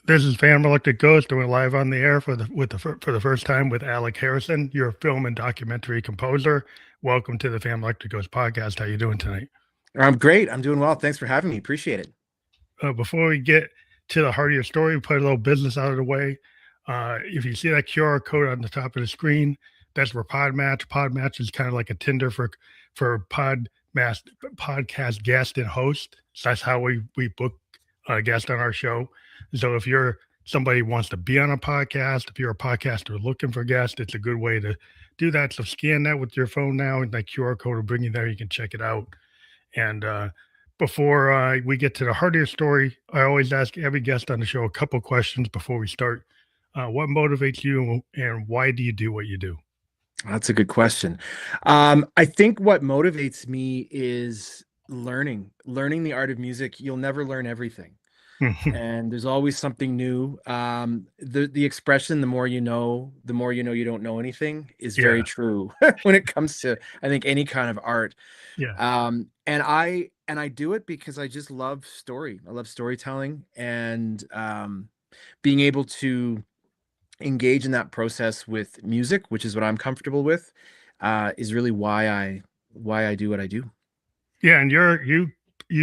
This is Fan Reluctant Ghost, and we're live on the air for the first time with Alec Harrison. You're a film and documentary composer. Welcome to the Fan Reluctant Ghost podcast. How you doing tonight? I'm great. I'm doing well. Thanks for having me. Appreciate it. Before we get to the heart of your story, put a little business out of the way. If you see that QR code on the top of the screen, that's where Podmatch. Podmatch is kind of like a Tinder for podcast guest and host. So that's how we book guests on our show. So if you're somebody who wants to be on a podcast, if you're a podcaster looking for guests, it's a good way to do that. So scan that with your phone now, and that QR code will bring you there. You can check it out. And before we get to the heart of your story, I always ask every guest on the show a couple questions before we start. What motivates you, and why do you do what you do? That's a good question. I think what motivates me is learning the art of music. You'll never learn everything. And there's always something new. The expression, the more you know you don't know anything, is very true when it comes to, I think, any kind of art. Yeah. And I do it because I just love story. I love storytelling, and being able to engage in that process with music, which is what I'm comfortable with, is really why I do what I do. Yeah, and you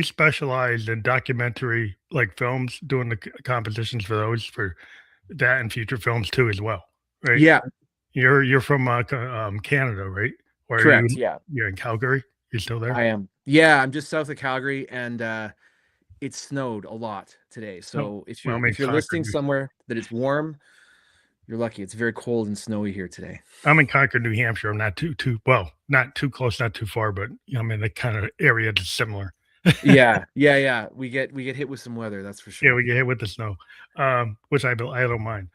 specialize in documentary like films, doing the compositions for those, for that and feature films too as well, right? Yeah, You're from Canada, right? Or are correct. Yeah, you're in Calgary? You're still there? I am. Yeah, I'm just south of Calgary, and it snowed a lot today. No. So if Well, you're I'm in if you're Concord. listening somewhere that it's warm, you're lucky. It's very cold and snowy here today. I'm in Concord, New Hampshire. I'm not too well, not too close, not too far, but I'm in the kind of area that's similar. Yeah. We get hit with some weather, that's for Yeah, sure. we get hit with the snow, which I don't mind.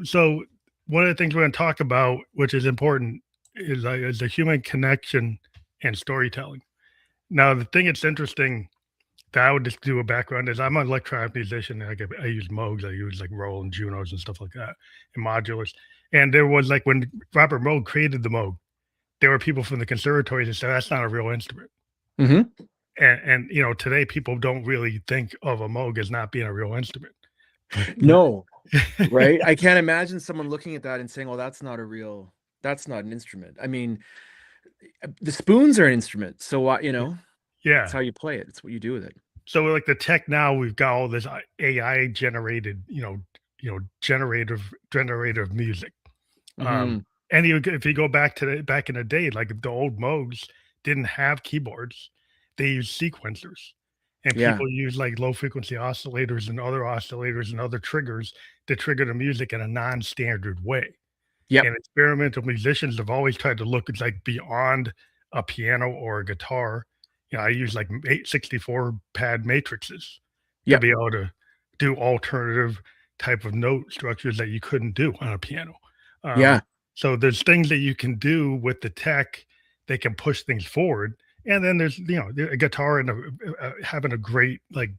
So one of the things we're going to talk about, which is important, is the human connection and storytelling. Now, the thing that's interesting that I would just do a background is I'm an electronic musician. I use Moogs, I use like Roland Junos and stuff like that, and modulars. And there was like when Robert Moog created the Moog, there were people from the conservatories that said that's not a real instrument. Hmm. And today people don't really think of a Moog as not being a real instrument. No, right? I can't imagine someone looking at that and saying, "Well, that's not an instrument." I mean, the spoons are an instrument, so it's Yeah. how you play it. It's what you do with it. So like the tech now, we've got all this AI generated, generative music. Hmm. And if you go back in the day, like the old Moogs didn't have keyboards, they used sequencers, and Yeah. people use like low frequency oscillators and other triggers to trigger the music in a non-standard way. Yep. And experimental musicians have always tried to look like beyond a piano or a guitar. I use like 64 pad matrices to Yep. be able to do alternative type of note structures that you couldn't do on a piano. Um, Yeah. so there's things that you can do with the tech that can push things forward. And then there's a guitar and having a great like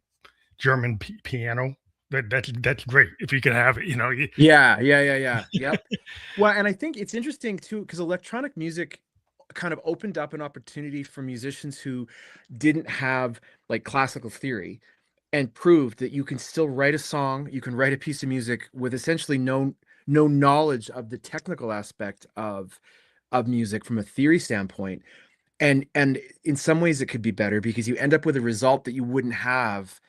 German piano. That's great if you can have it. Yeah. Yep. Well, and I think it's interesting too, because electronic music kind of opened up an opportunity for musicians who didn't have like classical theory, and proved that you can still write a song, you can write a piece of music with essentially no knowledge of the technical aspect of music from a theory standpoint. And in some ways it could be better because you end up with a result that you wouldn't have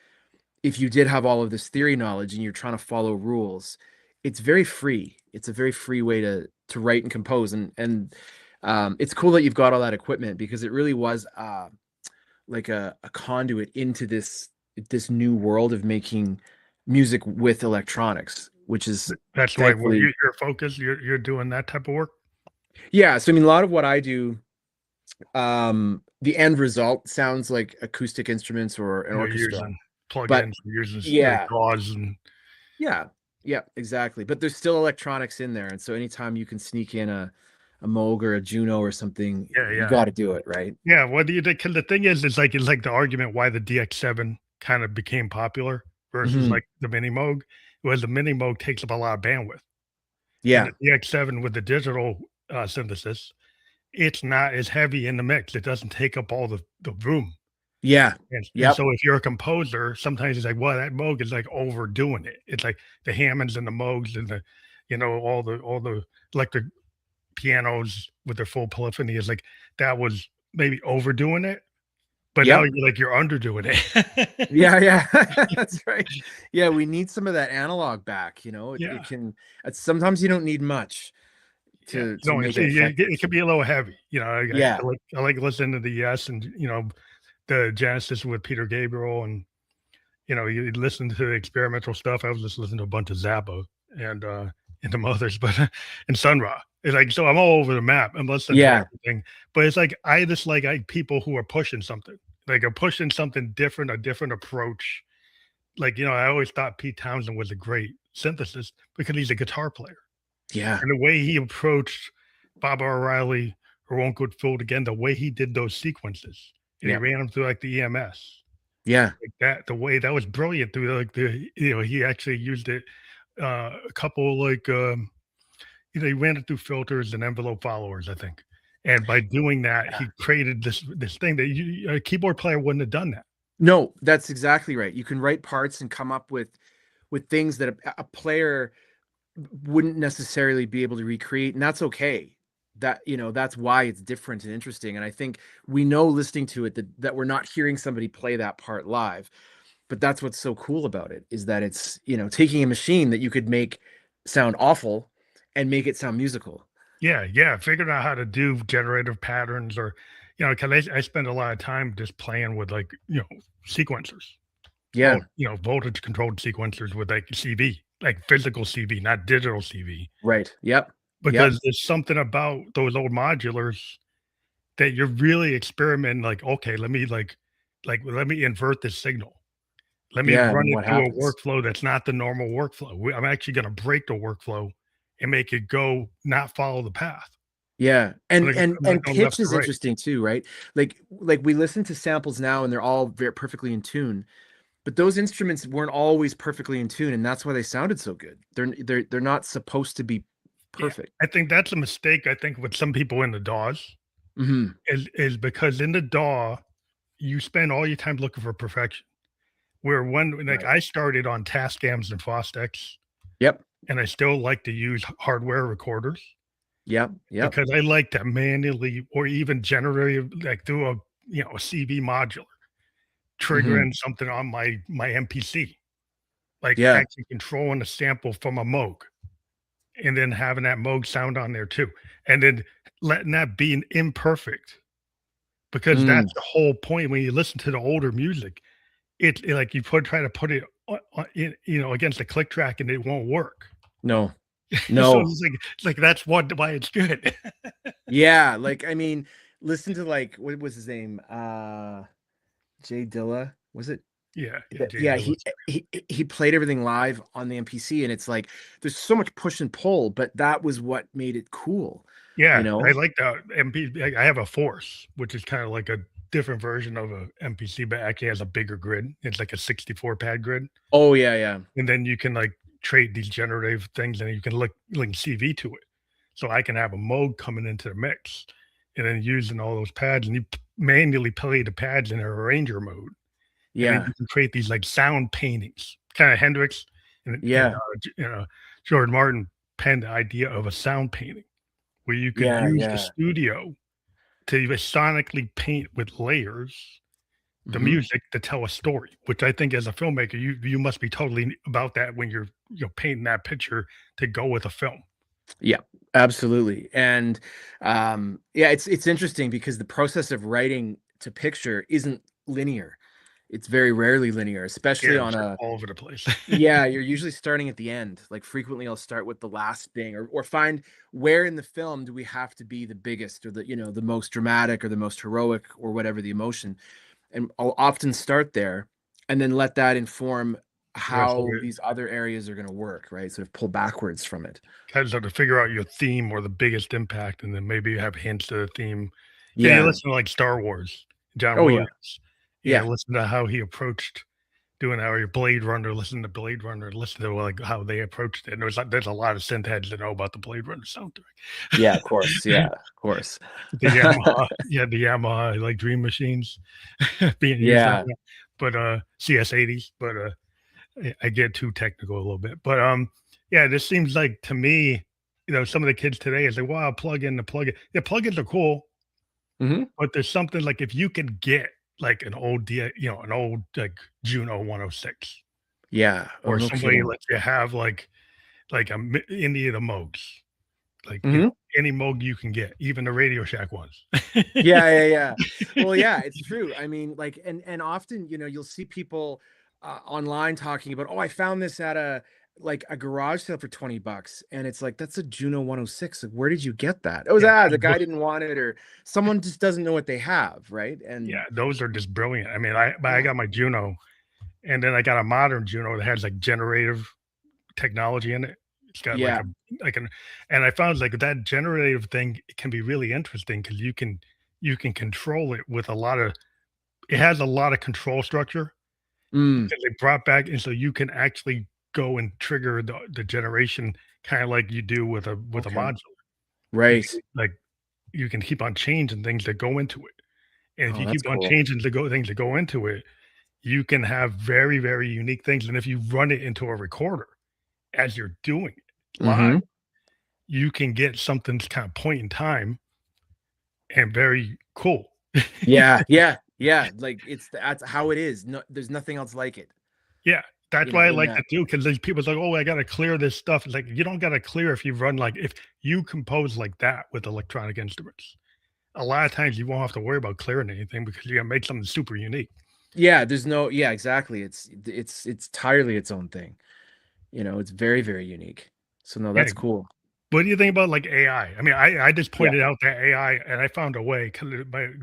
if you did have all of this theory knowledge and you're trying to follow rules. It's very free. It's a very free way to write and compose, and it's cool that you've got all that equipment, because it really was like a conduit into this new world of making music with electronics, which is That's why where thankfully. your focus. You're doing that type of work. Yeah, so I mean, a lot of what I do, the end result sounds like acoustic instruments or an You're orchestra, using but plugins, you're using like yeah, DAWs and yeah, yeah, exactly. But there's still electronics in there, and so anytime you can sneak in a Moog or a Juno or something, yeah, you yeah. got to do it, right? Yeah, what do you think? Because the thing is, it's like the argument why the DX7 kind of became popular versus Hmm. like the Mini Moog, was the Mini Moog takes up a lot of bandwidth, and the Yeah, DX7 with the digital synthesis, it's not as heavy in the mix. It doesn't take up all the room. Yeah. And Yep. so if you're a composer, sometimes it's like, well, that Moog is like overdoing it. It's like the Hammonds and the Moogs and the, all the electric pianos with their full polyphony is like that was maybe overdoing it, but now Yep. you're underdoing it. Yeah, yeah. That's right. Yeah, we need some of that analog back, you know? It Yeah, can sometimes you don't need much yeah. to make it It effective. can be a little heavy. Yeah. I like listening to the Yes and the Genesis with Peter Gabriel and you listen to the experimental stuff. I was just listening to a bunch of Zappa and and the Mothers, but and Sun Ra. It's like so I'm all over the map. I'm listening to Yeah. everything, but it's like I just like people who are pushing something, like are pushing something different, a different approach. Like I always thought Pete Townsend was a great synthesist because he's a guitar player, Yeah. and the way he approached Baba O'Reilly or Won't Go Fooled Again, the way he did those sequences, and he Yeah. ran them through like the EMS Yeah. like that, the way that was brilliant through like he actually used it a couple like he ran it through filters and envelope followers, I think. And by doing that, he created this thing that a keyboard player wouldn't have done that. No, that's exactly right. You can write parts and come up with things that a player wouldn't necessarily be able to recreate, and that's okay. That's why it's different and interesting. And I think we know listening to it that we're not hearing somebody play that part live. But that's what's so cool about it is that it's, taking a machine that you could make sound awful and make it sound musical. Yeah, yeah. Figuring out how to do generative patterns or because I spend a lot of time just playing with like, sequencers. Yeah, Voltage controlled sequencers with like CV, like physical CV, not digital CV. right. Yep. Yep. Because there's something about those old modulars that you're really experimenting, like, okay, let me invert this signal. Let me Yeah. run And it what through a happens? workflow that's not the normal workflow. I'm actually gonna break the workflow and make it go not follow the path. Yeah. I'm And gonna and go left pitch to is right. interesting too, right? Like we listen to samples now and they're all very perfectly in tune, but those instruments weren't always perfectly in tune, and that's why they sounded so good. They're not supposed to be Yeah, perfect. I think that's a mistake, I think, with some people in the DAWs Hmm. is because in the DAW, you spend all your time looking for perfection. Where when like Right. I started on Tascams and Fostex, Yep. and I still like to use hardware recorders Yep. Yep. because I like to manually or even generate like through a CV modular, Hmm. triggering something on my MPC, like Yeah. actually controlling a sample from a Moog and then having that Moog sound on there too. And then letting that be an imperfect because Mm. that's the whole point when you listen to the older music. Like you try to put it against a click track and it won't work. No. So No. it's like that's why it's good. Yeah, like, I mean, listen to, like, what was his name? Jay Dilla, was it? Yeah, yeah, Yeah, Jay yeah, Dilla. he played everything live on the MPC, and it's like there's so much push and pull, but that was what made it cool, you Yeah, know? I like that MP. I have a Force, which is kind of like a different version of a MPC, but actually has a bigger grid. It's like a 64 pad grid, Oh, yeah, yeah. and then you can like trade these generative things, and you can link CV to it. So I can have a mode coming into the mix, and then using all those pads, and you manually play the pads in a arranger mode. And then Yeah. you can create these like sound paintings, kind of Hendrix and Yeah. George Martin penned the idea of a sound painting where you could Yeah, use the yeah. studio to sonically paint with layers the Mhm. music to tell a story, which I think as a filmmaker, you must be totally about that when you're painting that picture to go with a film. Yeah, absolutely, and, yeah, it's interesting because the process of writing to picture isn't linear. It's very rarely linear, especially Yeah, on it's like a all over the place. yeah, you're usually starting at the end. Like frequently I'll start with the last thing or find where in the film do we have to be the biggest or the most dramatic or the most heroic or whatever the emotion. And I'll often start there and then let that inform The rest of how it these other areas are going to work, right? Sort of pull backwards from it. kind of start to figure out your theme or the biggest impact, and then maybe you have hints to the theme. You Yeah. listen to like Star Wars, John Oh yeah. Williams. Yeah. Listen to how he approached doing our Blade Runner, listen to Blade Runner, listen to like how they approached it. And there's a lot of synth heads that know about the Blade Runner soundtrack. Yeah, of course. Yeah, of course. The Yamaha, yeah, the Yamaha like Dream Machines being used on Yeah. that, but CS80s, but I get too technical a little bit. But yeah, this seems like to me, some of the kids today is like, wow, plug in the plug in. Yeah, plugins are cool, Hmm. but there's something like if you can get like an old an old like Juno 106, Yeah. Oh, or no somebody kidding. lets you have like any of the Moogs, like Hmm. any Moog you can get, even the Radio Shack ones. Yeah, yeah, yeah. Well, yeah, it's true. I mean, like, and often, you'll see people online talking about, oh, I found this at a garage sale for $20, and it's like that's a Juno 106. Like, where did you get that? It was Yeah, the guy didn't want it, or someone just doesn't know what they have, right? And yeah, those are just brilliant. I mean, I yeah, got my Juno, and then I got a modern Juno that has like generative technology in it. It's got like yeah, a like an and I found like that generative thing can be really interesting because you can control it with a lot of it has a lot of control structure mm, because they brought back and so you can actually go and trigger the generation kind of like you do with a okay, module. You right. can like you can keep on changing things that go into it. And if Oh, you that's keep on cool. changing things that go into it, you can have very, very unique things. And if you run it into a recorder as you're doing it live, Hmm. you can get something's kind of point in time and very cool. Yeah, yeah, yeah. Like that's how it is. No, there's nothing else like it. Yeah, that's why I In like to that. do because there's people's like, oh, I got to clear this stuff. It's like you don't got to clear if you run like if you compose like that with electronic instruments. A lot of times you won't have to worry about clearing anything because you're gonna make something super unique. Yeah, there's no. Yeah, exactly. It's entirely its own thing. It's very, very unique. So no, Yeah. that's cool. What do you think about like AI? I mean, I just Yeah. pointed out that AI, and I found a way.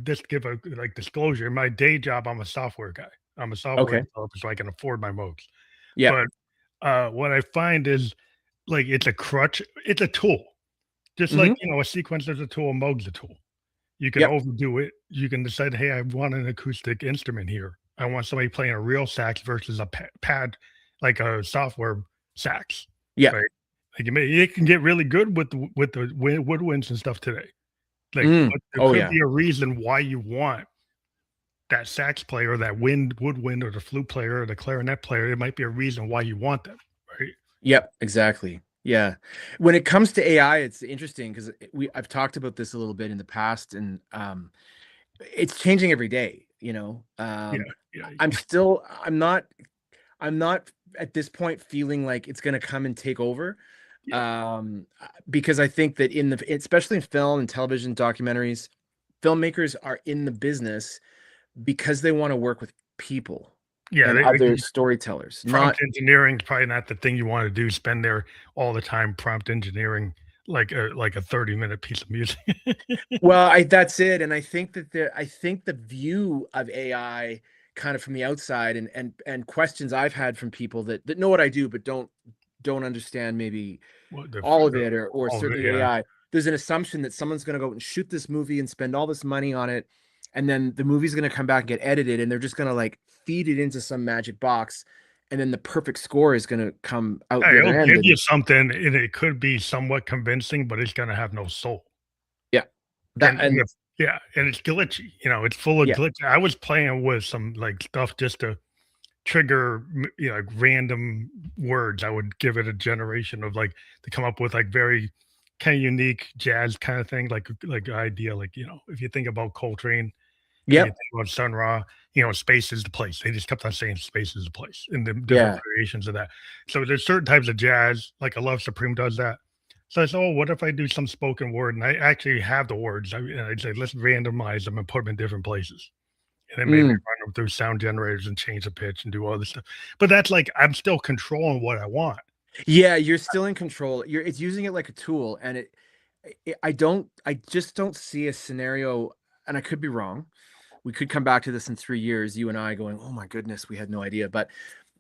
Just give a like disclosure. My day job, I'm a software guy. I'm a software Okay. developer, so I can afford my modes. Yeah. But what I find is like it's a crutch. It's a tool, just like Hmm. a sequencer's a tool, a mode's a tool. You can Yep. overdo it. You can decide, hey, I want an acoustic instrument here. I want somebody playing a real sax versus a pad, like a software sax, Yeah. right? Like it can get really good with the woodwinds and stuff today. Like, Mm. but there Oh could yeah. be a reason why you want that sax player, that woodwind, or the flute player, or the clarinet player. There might be a reason why you want them, right? Yep. Exactly. Yeah. When it comes to AI, it's interesting because I've talked about this a little bit in the past, and it's changing every day. Yeah, yeah, I'm not at this point feeling like it's going to come and take over, yeah, because I think that especially in film and television documentaries, filmmakers are in the business because they want to work with people yeah. and other storytellers, not. Prompt engineering is probably not the thing you want to do. Spend there all the time prompt engineering like a 30-minute piece of music. Well, that's it, and I think the view of AI kind of from the outside, and questions I've had from people that know what I do but don't understand maybe Well, all of it, or all of it, certainly yeah. AI. There's an assumption that someone's going to go out and shoot this movie and spend all this money on it, and then the movie's going to come back and get edited, and they're just going to like feed it into some magic box, and then the perfect score is going to come out Yeah, the it'll other end. give you And something, and it could be somewhat convincing, but it's gonna have no soul. yeah, that And and yeah, and it's glitchy. It's full of yeah, glitch. I was playing with some like stuff just to trigger, like random words. I would give it a generation of like to come up with like very kind of unique jazz kind of thing, like idea. Like if you think about Coltrane and you yep, think about Sun Ra, space is the place. They just kept on saying space is the place and the different yeah, variations of that. So there's certain types of jazz, like a Love Supreme does that. So I said, oh, what if I do some spoken word? And I actually have the words. I'd say, let's randomize them and put them in different places. And then maybe mm, run them through sound generators and change the pitch and do all this stuff. But that's like, I'm still controlling what I want. yeah. You're still in control. It's using it like a tool, and I just don't see a scenario, and I could be wrong. We could come back to this in 3 years, you and I going, oh my goodness, we had no idea. But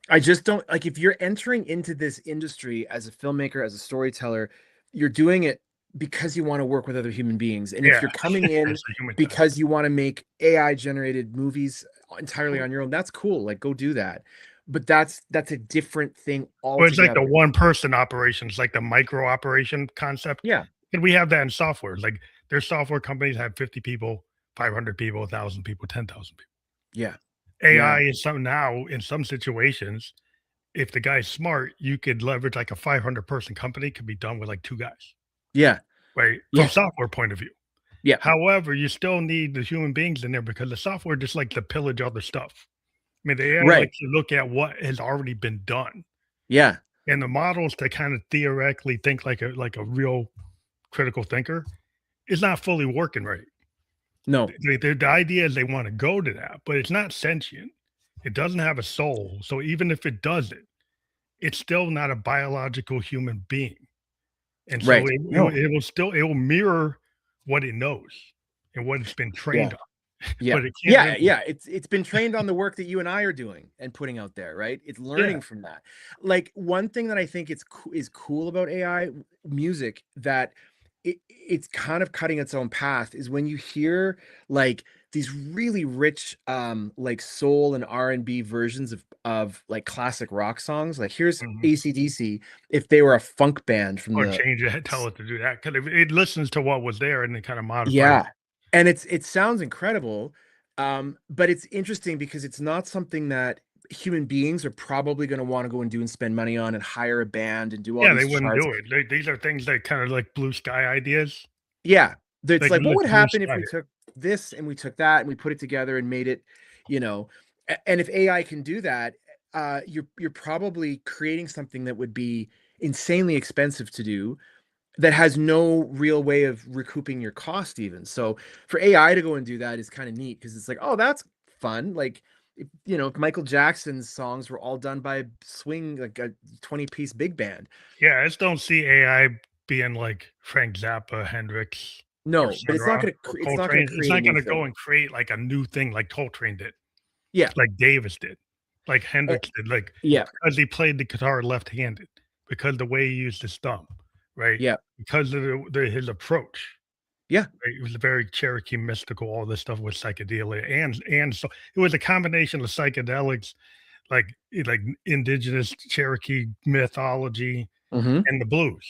I just don't like, if you're entering into this industry as a filmmaker, as a storyteller, you're doing it because you want to work with other human beings. And if Yeah. you're coming in That's the human touch. because you want to make AI generated movies entirely on your own, that's cool. Like, go do that. but that's a different thing Well, it's like the altogether. one person operations, like the micro operation concept. Yeah. And we have that in software. Like there's software companies have 50 people, 500 people, 1,000 people, 10,000 people. Yeah. AI Yeah. is some now in some situations, if the guy's smart, you could leverage like a 500 person company could be done with like two guys, Yeah. right? From Yeah. software point of view. Yeah. However, you still need the human beings in there because the software just like to pillage other stuff. I mean, the AI Right. likes to look at what has already been done, Yeah. and the models to kind of theoretically think like a real critical thinker is not fully working right. No. The idea is they want to go to that, but it's not sentient. It doesn't have a soul. So even if it does it, it's still not a biological human being. And so Right. No. it will mirror what it knows and what it's been trained Yeah. on, Yeah. but it can't Yeah. really. Yeah. It's been trained on the work that you and I are doing and putting out there, right? It's Yeah. learning from that. Like one thing that I think is cool about AI music that it's kind of cutting its own path is when you hear like these really rich like soul and R&B versions of like classic rock songs. Like here's Mhm. AC/DC if they were a funk band from Or the change it, tell it to do that because it listens to what was there and it kind of modifies. yeah. And it sounds incredible, but it's interesting because it's not something that human beings are probably gonna wanna go and do and spend money on and hire a band and do all Yeah, they these wouldn't charts. do it. These are things that kind of like blue sky ideas, Yeah. It's like like, what would blue happen if sky. we took this and we took that and we put it together and made it, you know, and if AI can do that, you're probably creating something that would be insanely expensive to do that has no real way of recouping your cost even. So for AI to go and do that is kind of neat because it's like, oh, that's fun. Like, if Michael Jackson's songs were all done by swing, like a 20-piece big band. Yeah, I just don't see AI being like Frank Zappa, Hendrix, or No, but Sun Ra or it's not gonna Coltrane. It's create a not new gonna go thing. and create like a new thing like Coltrane did, Yeah. like Davis did, like eh, Hendrix did, like yeah. because he played the guitar left-handed, because the way he used his thumb, right? Yeah. Because of his approach. Yeah. Right? It was very Cherokee mystical, all this stuff with psychedelia, and so it was a combination of psychedelics, like indigenous Cherokee mythology, Hmm. and the blues.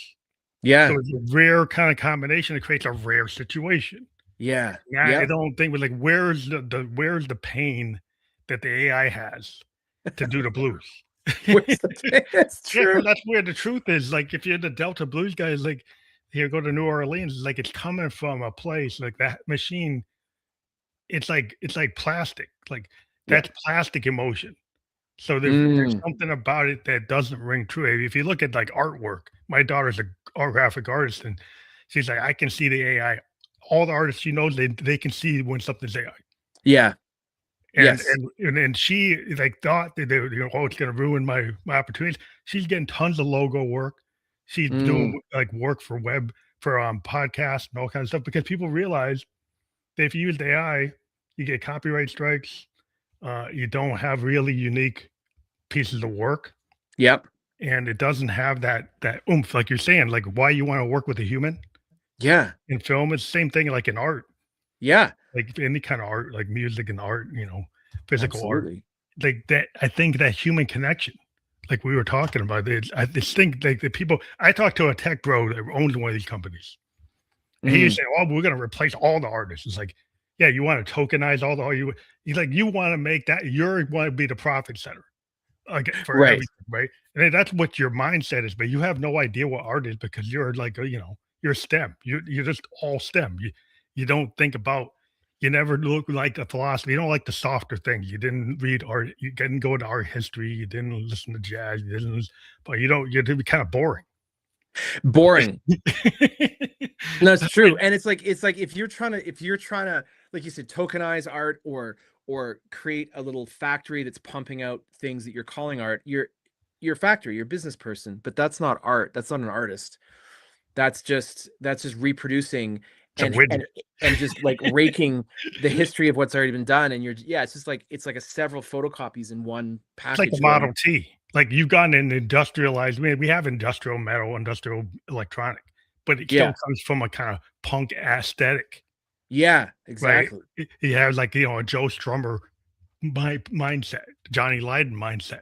So Yeah. it's a rare kind of combination that creates a rare situation. Yeah. Now I Yep. don't think we're like, where's the pain that the AI has to do the blues? Where's the It's Yeah, true. because that's where the truth is. Like, if you're the Delta blues guys, like, here, go to New Orleans, like, it's coming from a place like that machine. It's like plastic. Like, Yeah. that's plastic emotion. So there's Mm. something about it that doesn't ring true. If you look at like artwork, my daughter's a graphic artist, and she's like, I can see the AI. All the artists she knows, they can see when something's AI. Yeah. And Yes. and she like thought that they were, oh, it's gonna ruin my opportunities. She's getting tons of logo work. She's Mm. doing like work for web for podcasts and all kinds of stuff because people realize that if you use AI, you get copyright strikes. You don't have really unique pieces of work, Yep. and it doesn't have that oomph, like you're saying, like why you want to work with a human Yeah. in film. It's the same thing like in art, Yeah. like any kind of art, like music and art, physical art. Absolutely. Like that, I think that human connection, like we were talking about, I just think like the people. I talked to a tech bro that owns one of these companies, and he was Mm. saying, "Oh, we're going to replace all the artists." It's like, yeah, you want to tokenize all the all you. He's like, you want to make that you want to be the profit center, like for Right. everything, right? And then that's what your mindset is, but you have no idea what art is because you're like, you're STEM. You're just all STEM. You don't think about. You never look like the philosophy. You don't like the softer things. You didn't read art. You didn't go to art history. You didn't listen to jazz. You didn't. But you don't. You're kind of boring. Boring. No, it's That's why. true. And it's like if you're trying to, like you said, tokenize art or create a little factory that's pumping out things that you're calling art, you're a factory, you're a business person, but that's not art. That's not an artist. That's just reproducing It's a and and widget. and just like raking the history of what's already been done. And yeah, it's like a several photocopies in one It's like the package going. Model T. Like you've gone and industrialized. We have industrial metal, industrial electronic, but it still Yeah. comes from a kind of punk aesthetic, Yeah, right? exactly. He has like a Joe Strummer mindset, Johnny Lydon mindset.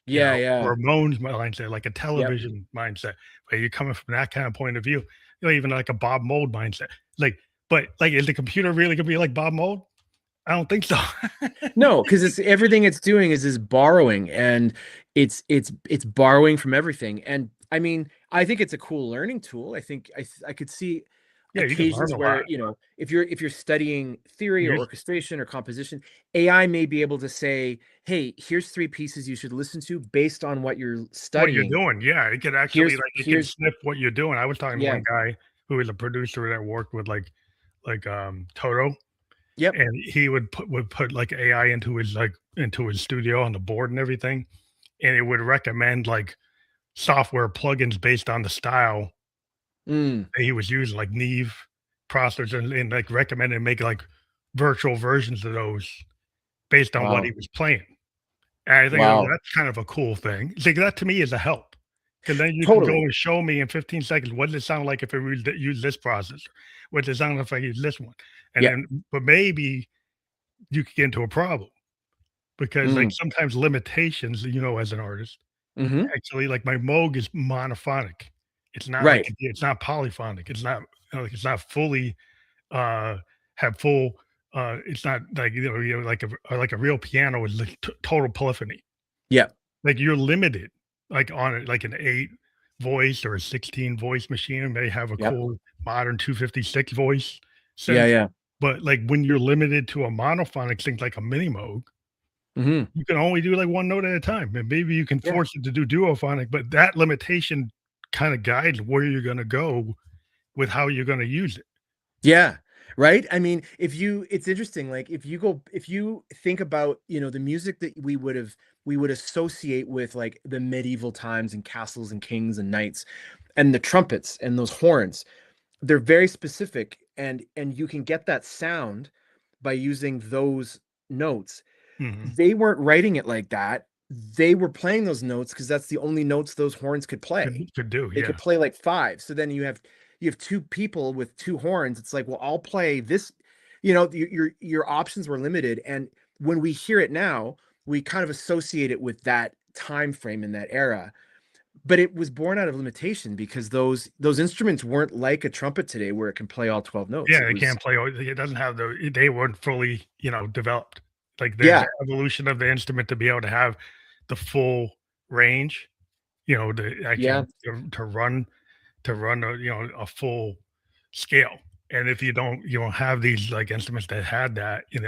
Yeah, or yeah. a Moan's mindset, like a television mindset, where you're coming from that kind of point of view, even like a Bob Mold mindset. Like, but like, is the computer really gonna be like Bob Mold? I don't think so. No, because it's everything it's doing is borrowing, and it's borrowing from everything. And I mean, I think it's a cool learning tool. I think I could see Yeah, you can learn occasions a lot. where, if you're studying theory or You're, orchestration or composition, AI may be able to say, hey, here's 3 pieces you should listen to based on what you're what you're studying. doing, yeah, it could actually like it can Here's sniff what you're doing. I was talking to Yeah. one guy who was a producer that worked with Toto, Yep. and he would put like AI into his studio on the board and everything, and it would recommend like software plugins based on the style Mm. that he was using, like Neve processors, and like recommend and make like virtual versions of those based on what he Wow. was playing. And I think Wow. that's kind of a cool thing. Like that to me is a help, because then you can go Totally. and show me in 15 seconds what does it sound like if it used this processor, what does it sound like if I use this one, and Yeah. then but maybe you could get into a problem because like Mm. sometimes limitations, as an artist, Hmm. actually like my Moog is monophonic. It's not like Right. it's not polyphonic. It's not like it's not fully have full it's not like like a real piano is like total polyphony. Yeah. Like you're limited like on it, like an 8 voice or a 16 voice machine may have a Yep. cool modern 256 voice Yeah. synth, Yeah. but like when you're limited to a monophonic synth like a mini Moog, Hmm. you can only do like one note at a time, and maybe you can Yeah. force it to do duophonic, but that limitation kind of guides where you're going to go with how you're going to use it. Yeah. Right. I mean, it's interesting. Like if you think about, the music that we would associate with like the medieval times and castles and kings and knights and the trumpets and those horns, they're very specific, and you can get that sound by using those notes. Mhm. They weren't writing it like that. They were playing those notes because that's the only notes those horns could play. Could do, They yeah. could play like five. So then you have two people with two horns. It's like, well, I'll play this. Your options were limited, and when we hear it now, we kind of associate it with that time frame in that era. But it was born out of limitation because those instruments weren't like a trumpet today where it can play all 12 notes. Yeah, It they was can't play all it doesn't have they weren't fully, developed. Like, the Yeah, evolution of the instrument to be able to have the full range, to actually yeah. to run a full scale. And if you don't have these, like, instruments that had that, and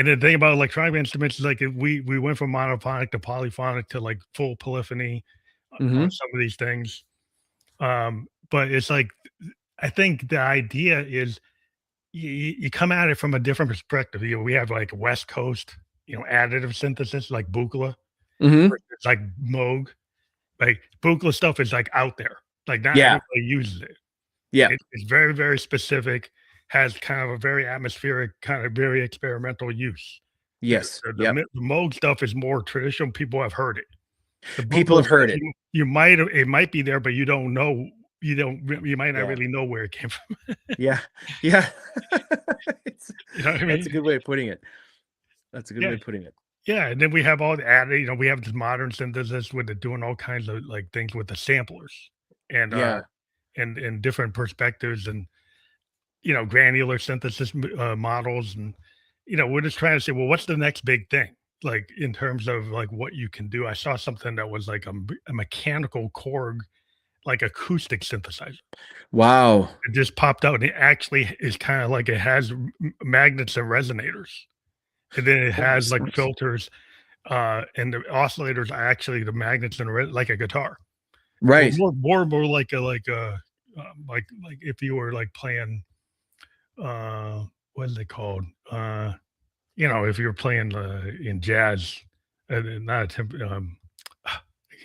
the thing about electronic instruments is, like, if we went from monophonic to polyphonic to, like, full polyphony on Hmm. some of these things, but it's like, I think the idea is you come at it from a different perspective. We have like West Coast, additive synthesis like Buchla, Hmm. versus like Moog. Like Buchla stuff is like out there. Like not Yeah. everybody uses it. Yeah. It's very, very specific, has kind of a very atmospheric, kind of very experimental use. The Yes. the, the, Yep. mi- the Moog stuff is more traditional. People have heard it. The People Buchla have heard stuff, it. it might be there, but you don't know. You might not Yeah. really know where it came from. Yeah. Yeah. It's, You know what I that's a mean? good way of putting it. That's a good Yeah. way of putting it. Yeah, and then we have all the added, we have this modern synthesis with it doing all kinds of like things with the samplers and Yeah. and different perspectives and granular synthesis models, and we're just trying to say, well, what's the next big thing? Like in terms of like what you can do. I saw something that was like a mechanical Korg, like acoustic synthesizer. Wow. It just popped out, and it actually is kind of like it has magnets and resonators, and then it Holy has like smokes. filters. And the oscillators are actually the magnets and like a guitar. Well, Right. more like if you were like playing what is it called? If you're playing in jazz, not a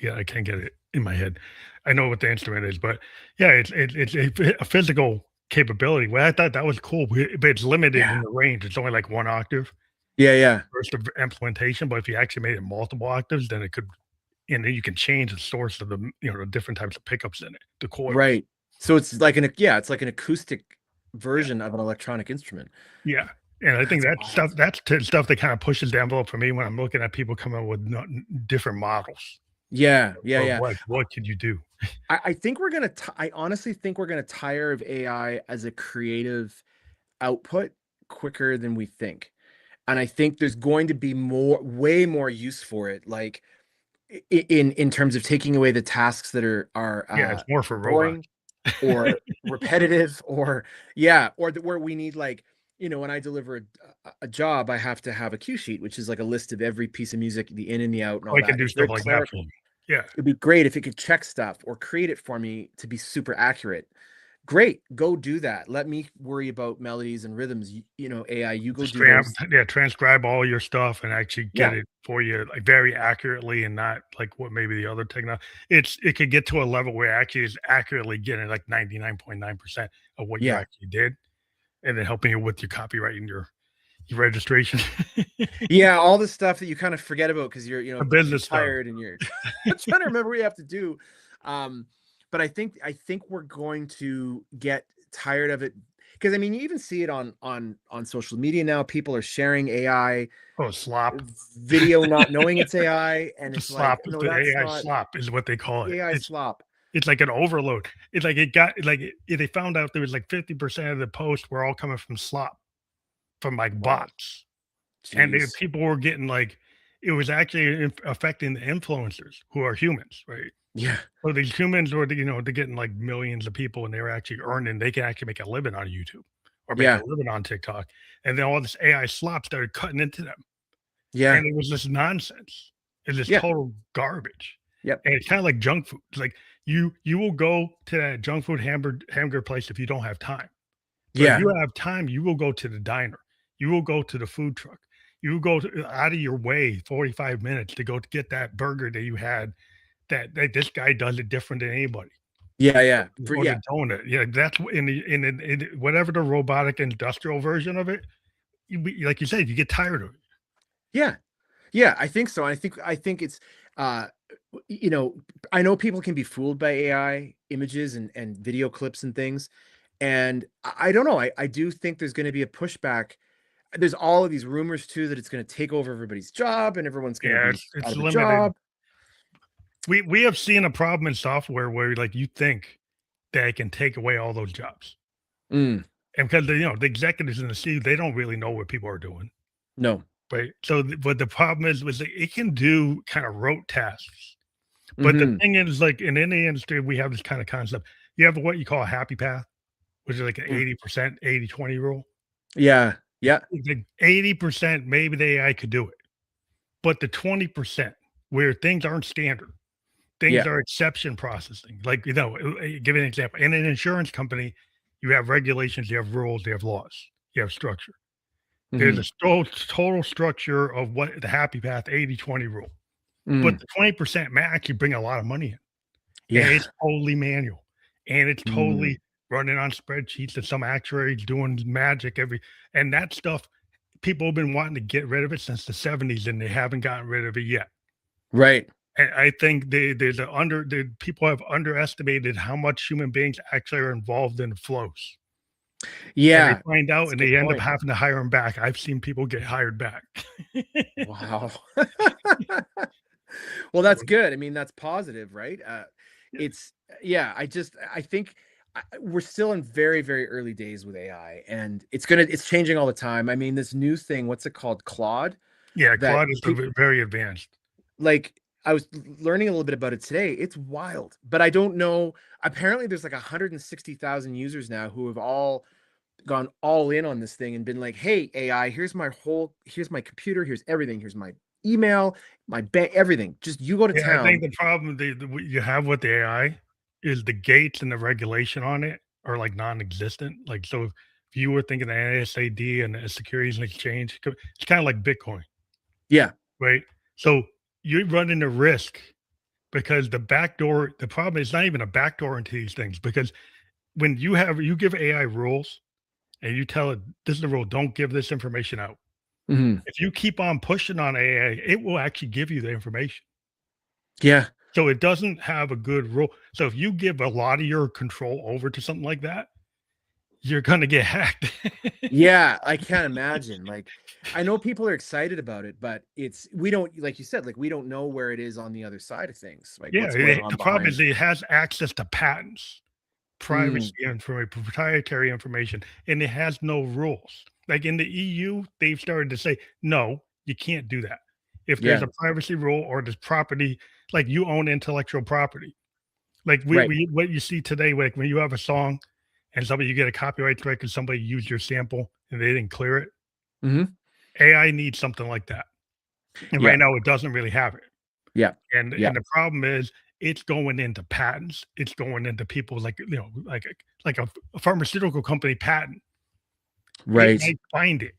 yeah, I can't get it in my head. I know what the instrument is, but yeah, it's a physical capability. Well, I thought that was cool, but it's limited Yeah. in the range. It's only like one octave Yeah. Yeah. burst of implementation, but if you actually made it multiple octaves, then it could, and then you can change the source of the different types of pickups in it, the coils. Right. So it's like an acoustic version of an electronic instrument. Yeah, and I think That's wild. that's stuff that kinda pushes the envelope for me when I'm looking at people coming up with different models. Yeah, yeah, Or yeah. what could you do? I think we're gonna. I honestly think we're gonna tire of AI as a creative output quicker than we think, and I think there's going to be way more use for it. Like in terms of taking away the tasks that are Yeah, it's more for boring robots. or repetitive, or yeah, or where we need, like, when I deliver a job, I have to have a cue sheet, which is like a list of every piece of music, the in and the out and Oh, all I can that. do It's stuff very like that for clerical. you. Yeah. It'd be great if it could check stuff or create it for me to be super accurate. Great, go do that. Let me worry about melodies and rhythms. AI, you go Just do those. transcribe all your stuff and actually get Yeah, it for you, like, very accurately and not like what maybe the other it could get to a level where it actually is accurately getting, like, 99.9% of what you yeah, actually did, and then helping you with your copyright and your registration. yeah. All the stuff that you kind of forget about because you're The you're business stuff. tired and you're trying to remember what you have to do. Um, but I think we're going to get tired of it, because I mean, you even see it on social media now. People are sharing AI Oh, slop. video, not knowing it's AI, and The it's like, slop, no, the that's AI not slop is what they call it. AI slop. It's like an overload. It's like it got like, they found out there was like 50% of the posts were all coming from slop, from, like, Wow. bots. And Jeez. people were getting, like, it was actually affecting the influencers who are humans, right? Yeah. So these humans were, they're getting like millions of people and they were actually earning, they can actually make a living on YouTube or make a Yeah. living on TikTok. And then all this AI slop started cutting into them. Yeah. And it was just nonsense. It's just Yeah. total garbage. Yep. And it's kind of like junk food. It's like you will go to that junk food hamburger place if you don't have time. But if Yeah. you have time, you will go to the diner. You will go to the food truck. You will go out of your way 45 minutes to go to get that burger that you had, that this guy does it different than anybody. Yeah. Yeah. Or Yeah. the donut. Yeah, that's in whatever the robotic industrial version of it, like you said, you get tired of it. Yeah. Yeah. I think so. I think it's uh you know, I know people can be fooled by AI images and video clips and things. And I don't know. I do think there's going to be a pushback. There's all of these rumors too that it's going to take over everybody's job and everyone's going to Yeah, be it's out of a limited. job. We have seen a problem in software where, like, you think that it can take away all those jobs. Mm, And because the executives in the C, they don't really know what people are doing, no. right? So, but the problem is, was that it can do kind of rote tasks. But the Hmm. thing is, like, in any industry, we have this kind of concept. You have what you call a happy path, which is like an Mm. 80%, 80/20 rule. Yeah. Yeah. It's like 80%, maybe the AI could do it. But the 20% where things aren't standard, things Yeah. are exception processing. Like, give you an example. In an insurance company, you have regulations, you have rules, you have laws, you have structure. There's Hmm. a total structure of what the happy path 80/20 rule. But Mm. the 20% may actually bring a lot of money in. And Yeah. it's totally manual, and it's Mm. totally running on spreadsheets and some actuaries doing magic and that stuff, people have been wanting to get rid of it since the '70s, and they haven't gotten rid of it yet. Right. And I think the people have underestimated how much human beings actually are involved in flows, and they Yeah. find out That's a and good they end up point. having to hire them back. I've seen people get hired back. Wow. Well, that's good. I mean, that's positive, right? Yeah. It's yeah. I think we're still in very, very early days with AI, and it's changing all the time. I mean, this new thing, what's it called, Claude? Yeah, That Claude is very advanced. like I was learning a little bit about it today. It's wild, but I don't know. Apparently, there's like 160,000 users now who have all gone all in on this thing and been like, "Hey, AI, here's my computer, here's everything, here's my email, my bank, everything. Just you go to Yeah, I think town." the problem what you have with the AI is the gates and the regulation on it are, like, non-existent. Like, so if you were thinking the NASAD and the Securities and Exchange, it's kinda like Bitcoin, Yeah. right? So you run into risk because the problem is not even a backdoor into these things, because when you give AI rules and you tell it, "This is the rule, don't give this information out." Mhm. If you keep on pushing on AI, it will actually give you the information. Yeah. So it doesn't have a good rule. So if you give a lot of your control over to something like that, you're gonna get hacked. Yeah, I can't imagine. Like, I know people are excited about it, but we don't, like you said, like we don't know where it is on the other side of things, like Yeah, what's going on the problem behind. is it has access to patents, Mm, privacy information, proprietary information, and it has no rules. Like in the EU, they've started to say, no, you can't do that. If there's yeah, a privacy rule or there's property, like you own intellectual property. Like right. we what you see today, like when you have a song and somebody you get a copyright strike because somebody used your sample and they didn't clear it. Hmm. AI needs something like that. And Yeah, right now it doesn't really have it. yeah, And yeah, the problem is it's going into patents. It's going into people like, like a pharmaceutical company patent. It right, might find it.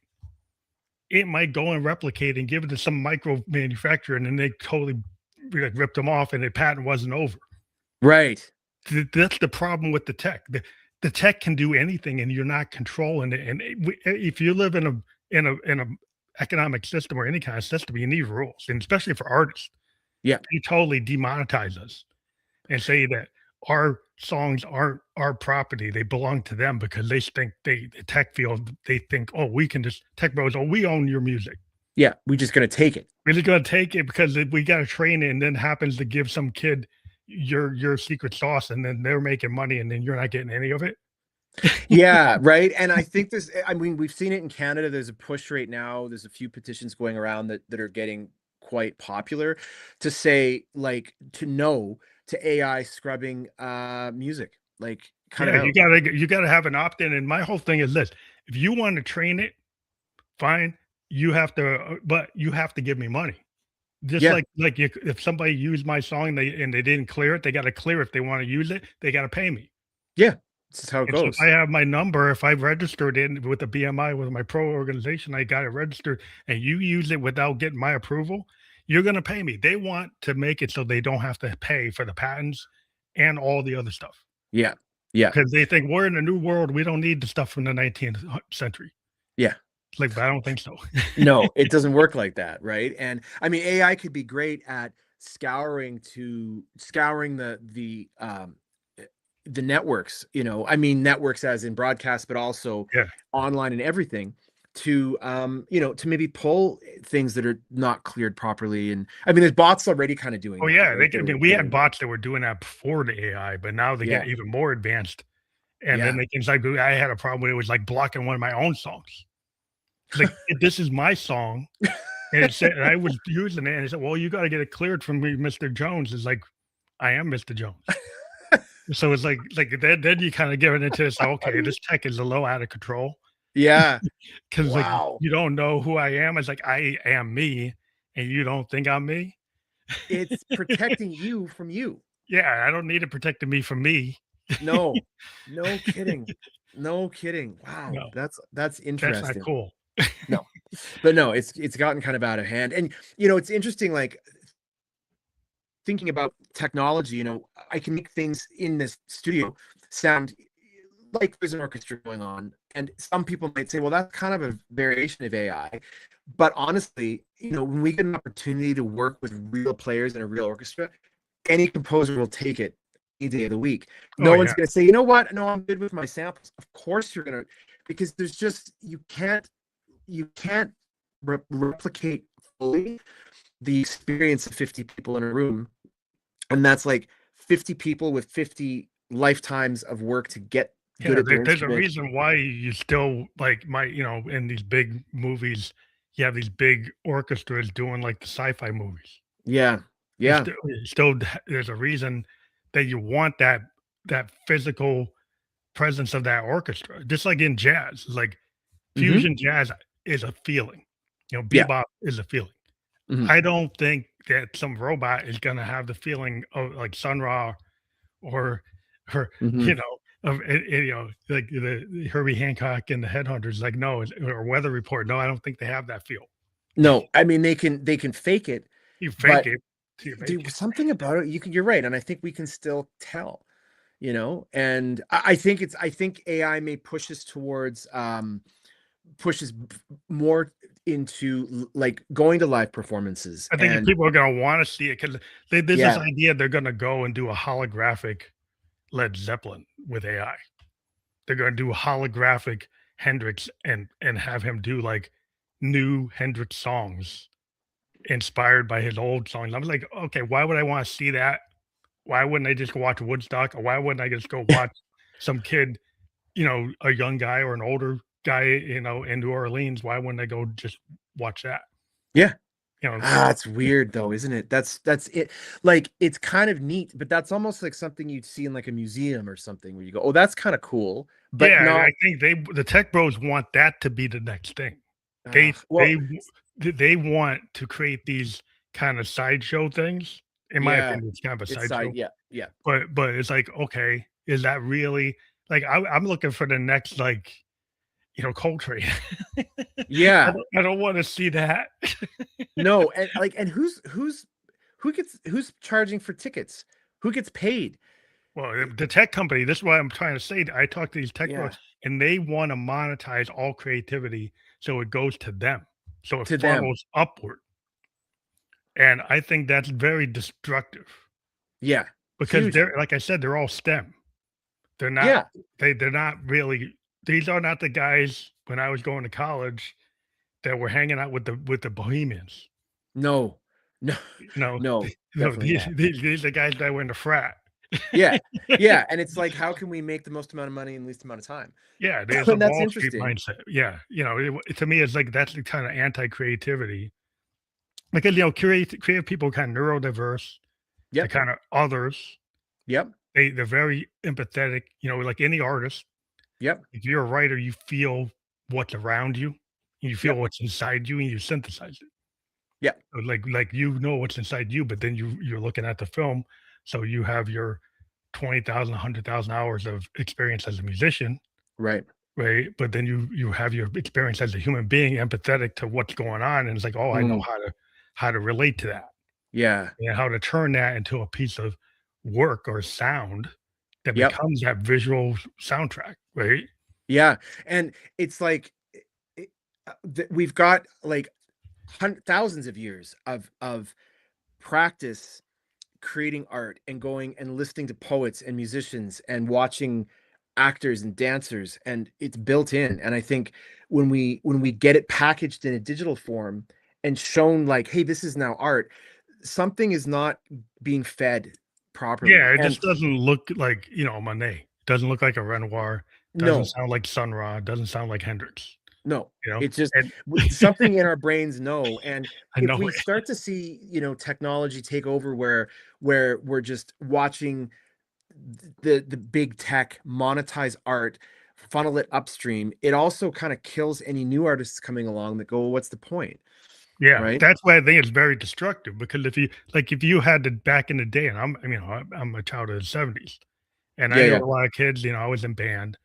It might go and replicate and give it to some micro manufacturer, and then they totally like ripped them off and the patent wasn't over. right. That's the problem with the tech. The tech can do anything and you're not controlling it. And if you live in a economic system or any kind of system, you need rules, and especially for artists. Yeah, You totally demonetize us and say that our songs aren't our property. They belong to them because they think the tech field, they think, oh, we can just tech bros, oh, we own your music. yeah. We're just gonna take it. We're just gonna take it because we gotta train it and then happens to give some kid your secret sauce and then they're making money and then you're not getting any of it. Yeah, right. And I think I mean, we've seen it in Canada. There's a push right now. There's a few petitions going around that are getting quite popular to say, like, to no to AI scrubbing music, like cut Yeah, it out. you gotta have an opt-in. And my whole thing is this: if you want to train it, fine. You have to, but you have to give me money. Just Yeah, like if somebody used my song, they didn't clear it, they gotta clear it. If they wanna use it, they gotta pay me. yeah. This is how it And so if I goes. have my number, if I've registered it with the BMI, with my pro organization, I got it registered, and you use it without getting my approval, you're gonna pay me. They want to make it so they don't have to pay for the patents and all the other stuff Yeah, yeah, because they think we're in a new world, we don't need the stuff from the 19th century. yeah. Like, but I don't think so. No, it doesn't work like that, right? And I mean, AI could be great at scouring the networks, I mean, networks as in broadcast, but also Yeah. online and everything to, to maybe pull things that are not cleared properly. And I mean, there's bots already kind of doing Oh, that, yeah, right? I mean, we had bots that were doing that before the AI, but now they Yeah, get even more advanced, and then yeah, they can like I had a problem where it was, like, blocking one of my own songs. It's like, "This is my song," and it said and I was using it, and it said, "Well, you gotta get it cleared from me, Mr. Jones." It's like, "I am Mr. Jones." So it's like then you kinda get into this, okay, this tech is a little out of control yeah. because like, Wow. you don't know who I am. It's like, I am me, and you don't think I'm me? It's protecting you from you. Yeah, I don't need it protecting me from me. No, no kidding. No kidding. Wow. No, That's that's not interesting. cool. No, but no, it's gotten kind of out of hand. And it's interesting, like thinking about technology, I can make things in this studio sound like there's an orchestra going on. And some people might say, well, that's kind of a variation of AI. But honestly, when we get an opportunity to work with real players in a real orchestra, any composer will take it any day of the week. Oh, No one's yeah. going to say, you know what? No, I'm good with my samples. Of course you're going to, because there's just, you can't replicate fully the experience of 50 people in a room. And that's like 50 people with 50 lifetimes of work to get good Yeah, at their there's a instrument. reason why you still like in these big movies, you have these big orchestras doing like the sci-fi movies. Yeah. You Yeah. still there's a reason that you want that physical presence of that orchestra. Just like in jazz, like Hmm. fusion jazz is a feeling. Yeah. Bebop is a feeling. Hmm. I don't think that some robot is gonna have the feeling of like Sun Ra or or Hmm. you know like the Herbie Hancock and the Headhunters. Like no, or Weather Report. No, I don't think they have that feel. No, I mean they can fake it, You fake but it, you fake do it. something about it. You're right, and I think we can still tell. And I think AI may push us towards pushes more into like going to live performances I think if and people are gonna want to see it because there's this yeah, idea they're gonna go and do a holographic Led Zeppelin with AI. They're gonna do a holographic Hendrix and have him do like new Hendrix songs inspired by his old songs. I was like, okay, why would I want to see that? Why wouldn't I just watch Woodstock? Or why wouldn't I just go watch some kid, a young guy or an older guy, in New Orleans? Why wouldn't I go just watch that? Yeah. You know, It's weird though, isn't it? That's it. Like, it's kind of neat, but that's almost like something you'd see in like a museum or something where you go, oh, that's kind of cool, but yeah, not. I think the tech bros want that to be the next thing. They Well, they they want to create these kind of sideshow things. In my yeah, opinion, it's kind of a it's sideshow. yeah, yeah, But it's like, okay, is that really like I'm looking for the next like Coltrane. yeah. I don't want to see that. No, and like, and who's charging for tickets? Who gets paid? Well, the tech company, this is what I'm trying to say. I talk to these tech Yeah, bros, and they want to monetize all creativity so it goes to them. So it to them. funnels upward. And I think that's very destructive Yeah, because huge. they're like I said, they're all STEM. They're not Yeah, they're not really these are not the guys when I was going to college that were hanging out with the bohemians. no, no, No, no, no, definitely these not. these these are the guys that were in the frat. Yeah, yeah, and it's like, how can we make the most amount of money in the least amount of time? Yeah, there's a And that's Wall Street interesting. mindset. Yeah, to me, it's like that's the kind of anti-creativity because creative people are kind of neurodiverse. They're Yep, kind of others. yep, They're very empathetic. Like any artist. yep, If you're a writer, you feel what's around you, you feel yep, what's inside you, and you synthesize it. yep, So like what's inside you, but then you're looking at the film, so you have your 20,000, 100,000 hours of experience as a musician, right. right? But then you have your experience as a human being, empathetic to what's going on, and it's like, oh, I know Mm, how to relate to that, yeah, and how to turn that into a piece of work or sound that yep, becomes that visual soundtrack, right? yeah, and it's like, we've got like thousands of years of practice creating art and going and listening to poets and musicians and watching actors and dancers, and it's built in. And I think when we get it packaged in a digital form and shown like, hey, this is now art, something is not being fed properly. Yeah, it And just doesn't look like, Monet. Doesn't look like a Renoir, doesn't no, sound like Sun Ra, doesn't sound like Hendrix, no, you know? it's just And something in our brains know. And I if know we it. start to see, technology take over, where we're just watching the big tech monetize art, funnel it upstream, it also kind of kills any new artists coming along that go, well, what's the point? Yeah, Right. that's why I think it's very destructive because if you had to back in the day, and I'm a child of the '70s, and I Yeah, knew yeah, a lot of kids, I was in band,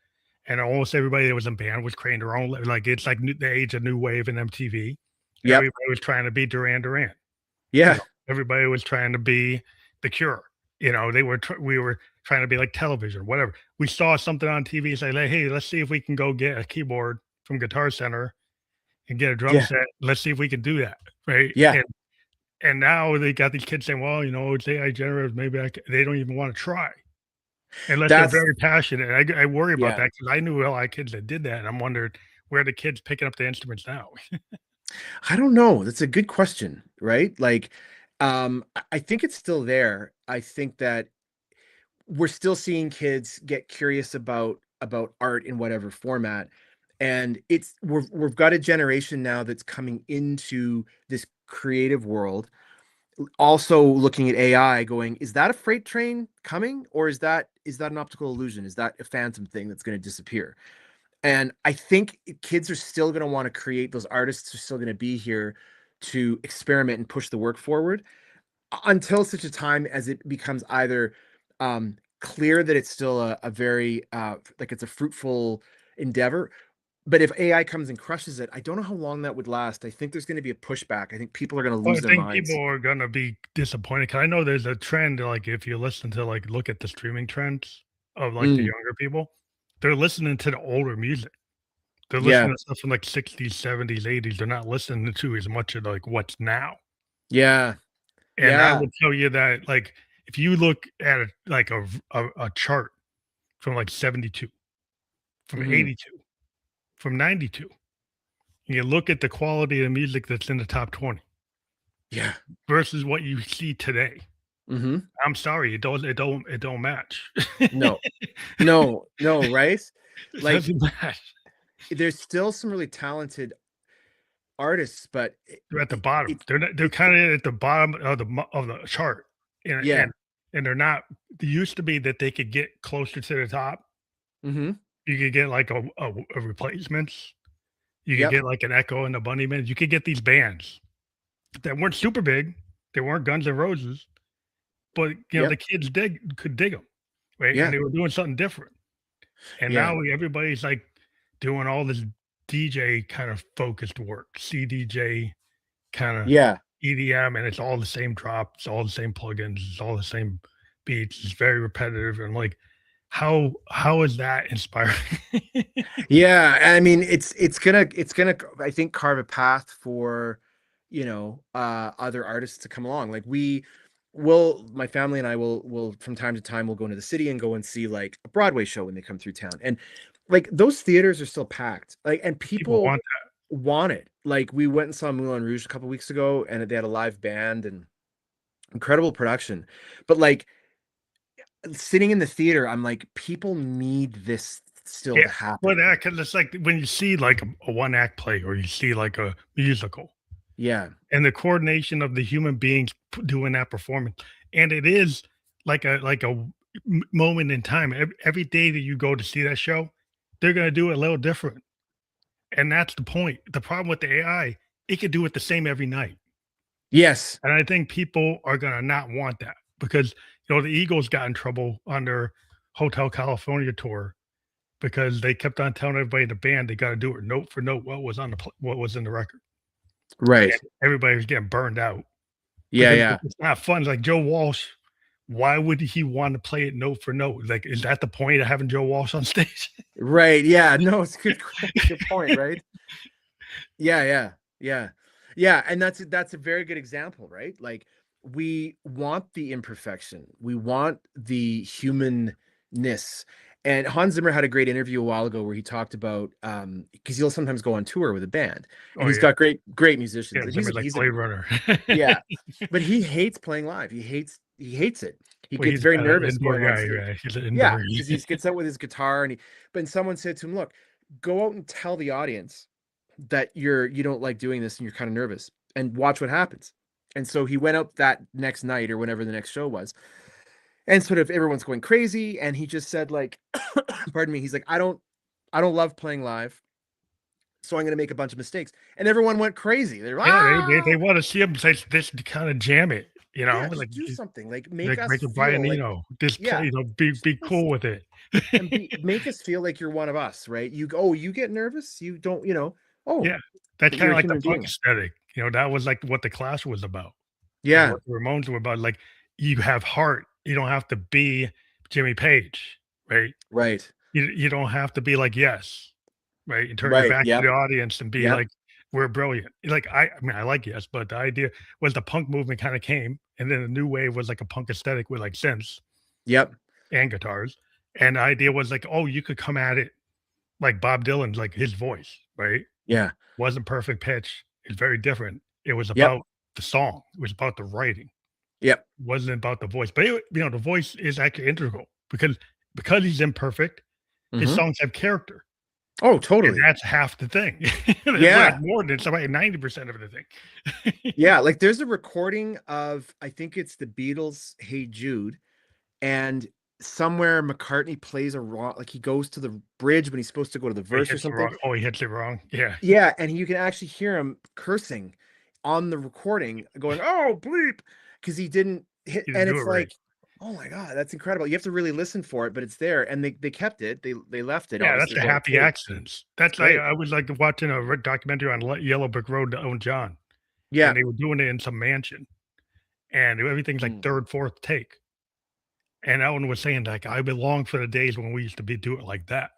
and almost everybody that was in band was creating their own like, it's like the age of new wave and MTV. yep, Everybody was trying to be Duran Duran. yeah, Everybody was trying to be The Cure. We were trying to be like television, whatever. We saw something on TV, say, like, "Hey, let's see if we can go get a keyboard from Guitar Center and get a drum yeah, set. Let's see if we can do that." Right? yeah. And now they got these kids saying, "Well, it's AI generative. Maybe they don't even want to try unless they're That's very passionate." I worry about yeah. that because I knew a lot of kids that did that, and I'm wondering where the kids picking up the instruments now. I don't know. That's a good question, right? Like, I think it's still there. I think that we're still seeing kids get curious about art in whatever format. And we've got a generation now that's coming into this creative world, also looking at AI going, is that a freight train coming, or is that an optical illusion? Is that a phantom thing that's going to disappear? And I think kids are still going to want to create, those artists are still going to be here to experiment and push the work forward until such a time as it becomes either clear that it's still a very like it's a fruitful endeavor. But if AI comes and crushes it, I don't know how long that would last. I think there's going to be a pushback. I think people are going to Well, lose I their think people minds. are gonna be disappointed 'cause I know there's a trend, like, if you listen to, like, look at the streaming trends of, like, the Mm, younger people, they're listening to the older music. They're yeah, listening to stuff from, like, '60s, '70s, '80s. They're not listening to as much of, like, what's now. yeah, And I yeah, will tell you that, like, if you look at it like a chart from, like, '72, from hmm, '82, from '92, You look at the quality of the music that's in the top 20 Yeah. versus what you see today. Mhm. I'm sorry, it don't match. No. No, no, right? It Like, doesn't match. there's still some really talented artists, but They're at the bottom. it's They're it's kinda at the bottom of the chart, and yeah. and and they're not. They used to be that they could get closer to the top. Mhm. You could get like a replacements. You could Yep. get like an Echo and the Bunnymen. You could get these bands that weren't super big. They weren't Guns N' Roses, but Yep. the kids could dig them, right? And Yeah. they were doing something different. And Yeah. now everybody's like doing all this DJ kind of focused work, CDJ kind of Yeah. EDM, and it's all the same drops, all the same plugins, it's all the same beats. It's very repetitive, and like, how is that inspiring? Yeah, I mean, it's gonna I think carve a path for, other artists to come along. Like my family and I will from time to time we'll go into the city and go and see like a Broadway show when they come through town. And like those theaters are still packed. Like and People people want want it. Like we went and saw Moulin Rouge a couple weeks ago and they had a live band and incredible production. But like sitting in the theater, I'm like, people need this still yeah, to but happen. that 'cause it's like when you see like a one act play or you see like a musical Yeah. and the coordination of the human beings doing that performance, and it is like a moment in time. Every day that you go to see that show, they're gonna do it a little different. And that's the point. The problem with the AI, it could do it the same every night. Yes. And I think people are gonna not want that because the Eagles got in trouble on their Hotel California tour because they kept on telling everybody in the band they got to do it note for note what was on what was in the record. And Right. everybody was getting burned out Yeah, because yeah. it's not fun. Like Joe Walsh, why would he want to play it note for note? Like, is that the point of having Joe Walsh on stage? Right. Yeah. No, it's a good good point, right? Yeah, yeah. Yeah. Yeah, and that's a very good example, right? Like we want the imperfection. We want the humanness. And Hans Zimmer had a great interview a while ago where he talked about because he'll sometimes go on tour with a band and Oh he's yeah, got great musicians. yeah. And Zimmer's like he's a Blade Runner. yeah, but he hates playing live. He hates it. He Well, gets he's very an nervous indoor going on guy. stage. Yeah, he's an Yeah, indoor. because he gets out with his guitar and but someone said to him, "Look, go out and tell the audience that you don't like doing this and you're kind of nervous and watch what happens." And so he went out that next night or whenever the next show was, and sort of everyone's going crazy. And he just said, like, pardon me, he's like, I don't love playing live, so I'm gonna make a bunch of mistakes. And everyone went crazy. They're Yeah, they ah, want to see him say this to kind of jam it, yeah, like just do something. Like make like us make a feel Brian like Eno, just play, yeah, just be listen cool with it. and make us feel like you're one of us, right? You get nervous, you don't, oh, Yeah, that's but kind you're of a like the human punk being. aesthetic. That was like what the Clash was about, and Yeah, what the Ramones were about. Like you have heart. You don't have to be Jimmy Page, right? right. You don't have to be like Yes, right? And turn your Right. back to Yep. the audience and be Yep. like, "We're brilliant." Like I mean, I like Yes, but the idea was the punk movement kind of came, and then the new wave was like a punk aesthetic with like synths Yep. and guitars, and the idea was like, oh, you could come at it like Bob Dylan's, like his voice, right? Yeah. Wasn't perfect pitch. It's very different. It was Yep. about the song. It was about the writing. Yep. It wasn't about the voice. But the voice is actually integral because he's imperfect. His Mhm. songs have character, Oh, and totally. that's half the thing. It's like Yeah. more than it's about 90% of the thing. Yeah, like, there's a recording of I think it's the Beatles' "Hey Jude," and somewhere McCartney plays a wrong like, he goes to the bridge when he's supposed to go to the He verse or hits it something. wrong. Oh, he hits it wrong. Yeah. Yeah, and you can actually hear him cursing on the recording, going, "Oh, bleep," because he didn't hit He didn't and do it it's right. like, "Oh my god, that's incredible." You have to really listen for it, but it's there, and they kept it. They left it, Yeah, that's obviously, the there's a lot of happy tape. accidents. It's That's great. I was like watching a documentary on Yellow Brick Road to Own John, and Yeah. they were doing it in some mansion, and everything's like Mm. third, fourth take. And that one was saying like, I belong for the days when we used to do it like that.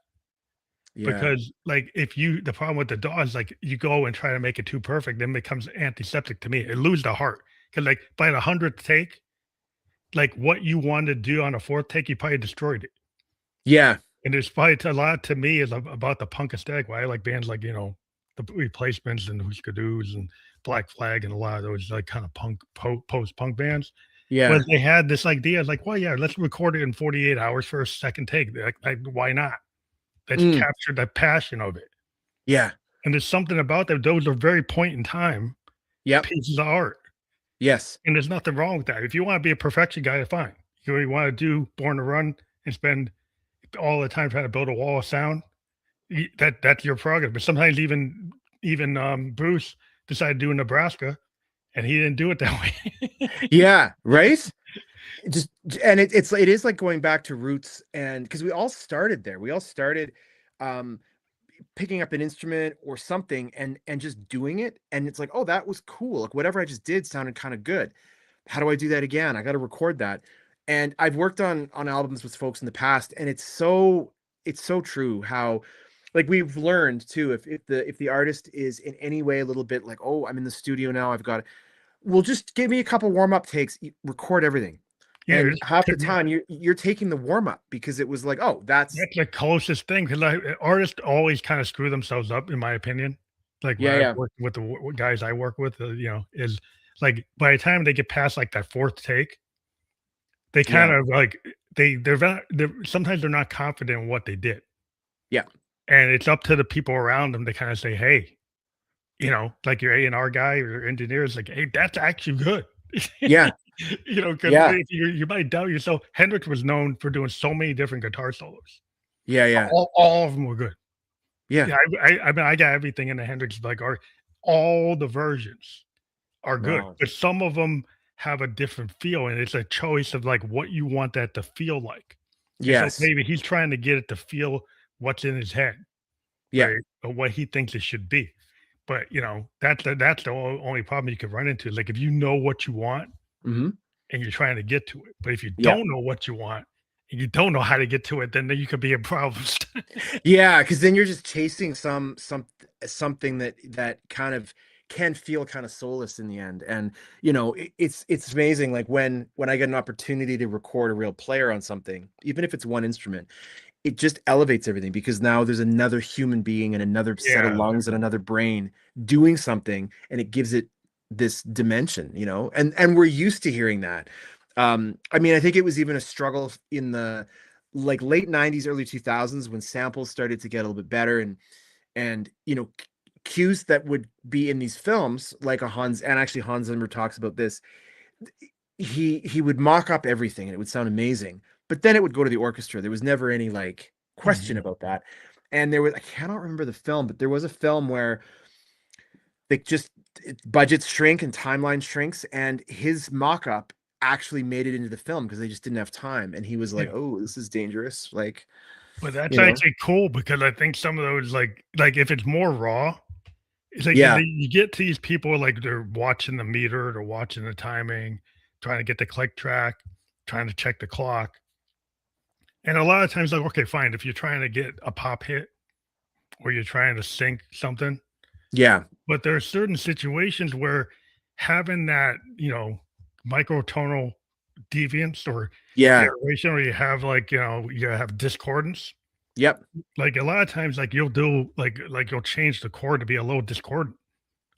Yeah. Because like the problem with the DAW is like you go and try to make it too perfect, then it becomes antiseptic to me. It loses the heart. Because like by the 100th take, like what you wanted to do on a fourth take, you probably destroyed it. Yeah. And there's probably a lot to me is about the punk aesthetic. Why I like bands like, the the Replacements and Husker Du's and Black Flag and a lot of those like kind of post punk bands. Yeah. Was they had this idea like, well, yeah, let's record it in 48 hours for a second take. Like, why not? Let's Mm. capture the passion of it. Yeah. And there's something about that. Those are very point in time Yep. pieces of art. Yes. And there's nothing wrong with that. If you want to be a perfection guy, fine. You want to do Born to Run and spend all the time trying to build a wall of sound, that's your prerogative. But sometimes even Bruce decided to do Nebraska, and he didn't do it that way. Yeah. Right. Just and it is like going back to roots, and because we all started there. We all started picking up an instrument or something and just doing it, and it's like, oh, that was cool. Like whatever I just did sounded kind of good. How do I do that again? I got to record that. And I've worked on albums with folks in the past, and it's so true how, like, we've learned too, if the artist is in any way a little bit like, oh, I'm in the studio now, I've got, well, just give me a couple warm-up takes, record everything. Yeah, And half the time you're taking the warm-up because it was like, oh, that's the closest thing, because artists always kind of screw themselves up, in my opinion. Like when I work with the guys I work with, is like by the time they get past like that fourth take, they kind of like they're sometimes they're not confident in what they did. Yeah. And it's up to the people around them to kind of say, hey, like your A&R guy or your engineer is like, hey, that's actually good. Yeah. Because you might doubt yourself. Hendrix was known for doing so many different guitar solos. Yeah. All of them were good. Yeah. I mean, I got everything in the Hendrix like art. All the versions are good, but some of them have a different feel, and it's a choice of like what you want that to feel like. Yes. So maybe he's trying to get it to feel what's in his head, right? Or what he thinks it should be. But that's the only problem you could run into. Like if you know what you want and you're trying to get to it, but if you don't know what you want and you don't know how to get to it, then you could be in problems. Yeah, because then you're just chasing something that kind of can feel kind of soulless in the end. And it's amazing, like when I get an opportunity to record a real player on something, even if it's one instrument, it just elevates everything, because now there's another human being and another set of lungs and another brain doing something, and it gives it this dimension, and we're used to hearing that. I mean, I think it was even a struggle in the like late 90s, early 2000s, when samples started to get a little bit better, and cues that would be in these films, like Hans Zimmer talks about this. He would mock up everything and it would sound amazing, but then it would go to the orchestra. There was never any like question about that. And I cannot remember the film, but there was a film where they just budgets shrink and timeline shrinks, and his mock-up actually made it into the film because they just didn't have time. And he was like, oh, this is dangerous. Like, but that's actually cool, because I think some of those like if it's more raw, it's like you get to these people like they're watching the meter, they're watching the timing, trying to get the click track, trying to check the clock. And a lot of times, like, okay, fine, if you're trying to get a pop hit or you're trying to sync something. Yeah. But there are certain situations where having that, microtonal deviance or iteration, or you have like, you have discordance. Yep. Like a lot of times, like you'll do like you'll change the chord to be a little discordant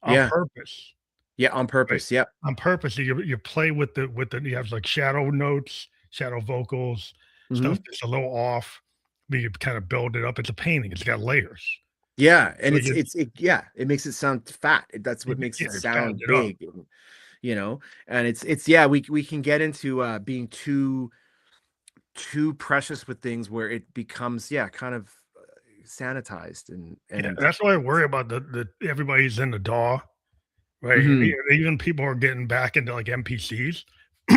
on purpose. Yeah, on purpose. Right? Yep. On purpose. You play with the you have like shadow notes, shadow vocals, stuff that's a little off. But you kind of build it up. It's a painting. It's got layers. Yeah, and so it makes it sound fat. That's what makes it sound big, and it's we can get into being too precious with things where it becomes kind of sanitized, and that's why I worry about the everybody's in the DAW, right? Even people are getting back into like MPCs.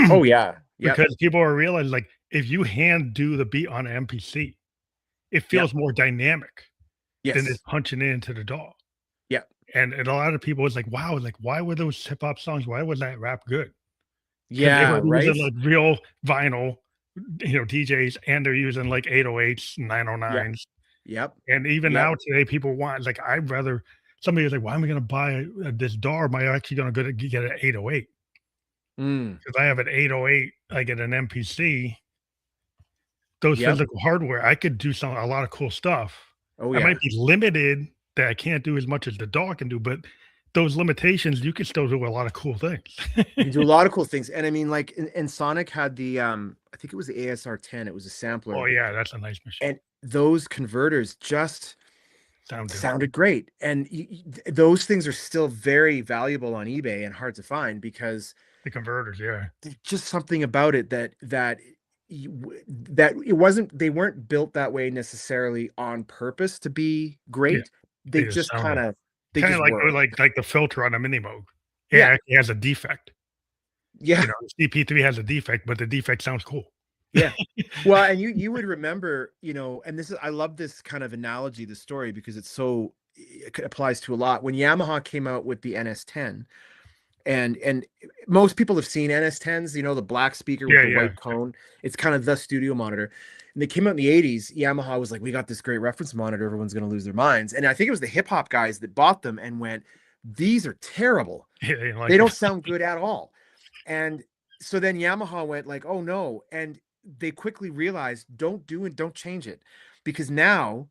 Oh yeah, because people are realizing like if you hand do the beat on an MPC, it feels more dynamic. Than it's punching into the DAW. Yeah. And a lot of people was like, wow, like why were those hip hop songs? Why was that rap good? Yeah, they were using like real vinyl, DJs, and they're using like 808s, 909s. Yep. And even now today, people want like I'd rather somebody was like, why am I gonna buy this DAW? Am I actually gonna go get an 808? Because I have an 808, I get an MPC. Those physical hardware, I could do a lot of cool stuff. Oh, I might be limited that I can't do as much as the dog can do, but those limitations, you can still do a lot of cool things. You can do a lot of cool things. And I mean, like, and Sonic had the I think it was the ASR 10. It was a Oh sampler, yeah, that's a nice machine. and those converters just Sound different. sounded great. And those things are still very valuable on eBay and hard to find because The converters, yeah. there's just something about it that that it wasn't, they weren't built that way necessarily on purpose to be Yeah. great. They They just just sound they kinda just were. like the filter on a Mini Moog. It Yeah. actually has a defect. Yeah. You know, the CP3 has a defect, but the defect sounds cool. Yeah. Well, and you would remember, and this is, I love this kind of analogy, the story, because it's so, it applies to a lot. When Yamaha came out with the NS10, and most people have seen NS10s, the black speaker with Yeah, the yeah. white cone. It's kind of the studio monitor. And they came out in the 80s. Yamaha was like, we got this great reference monitor. Everyone's going to lose their minds. And I think it was the hip hop guys that bought them and went, these are terrible. Yeah, they like They don't it. sound good at all. And so then Yamaha went like, oh no. And they quickly realized, don't change it. Because now,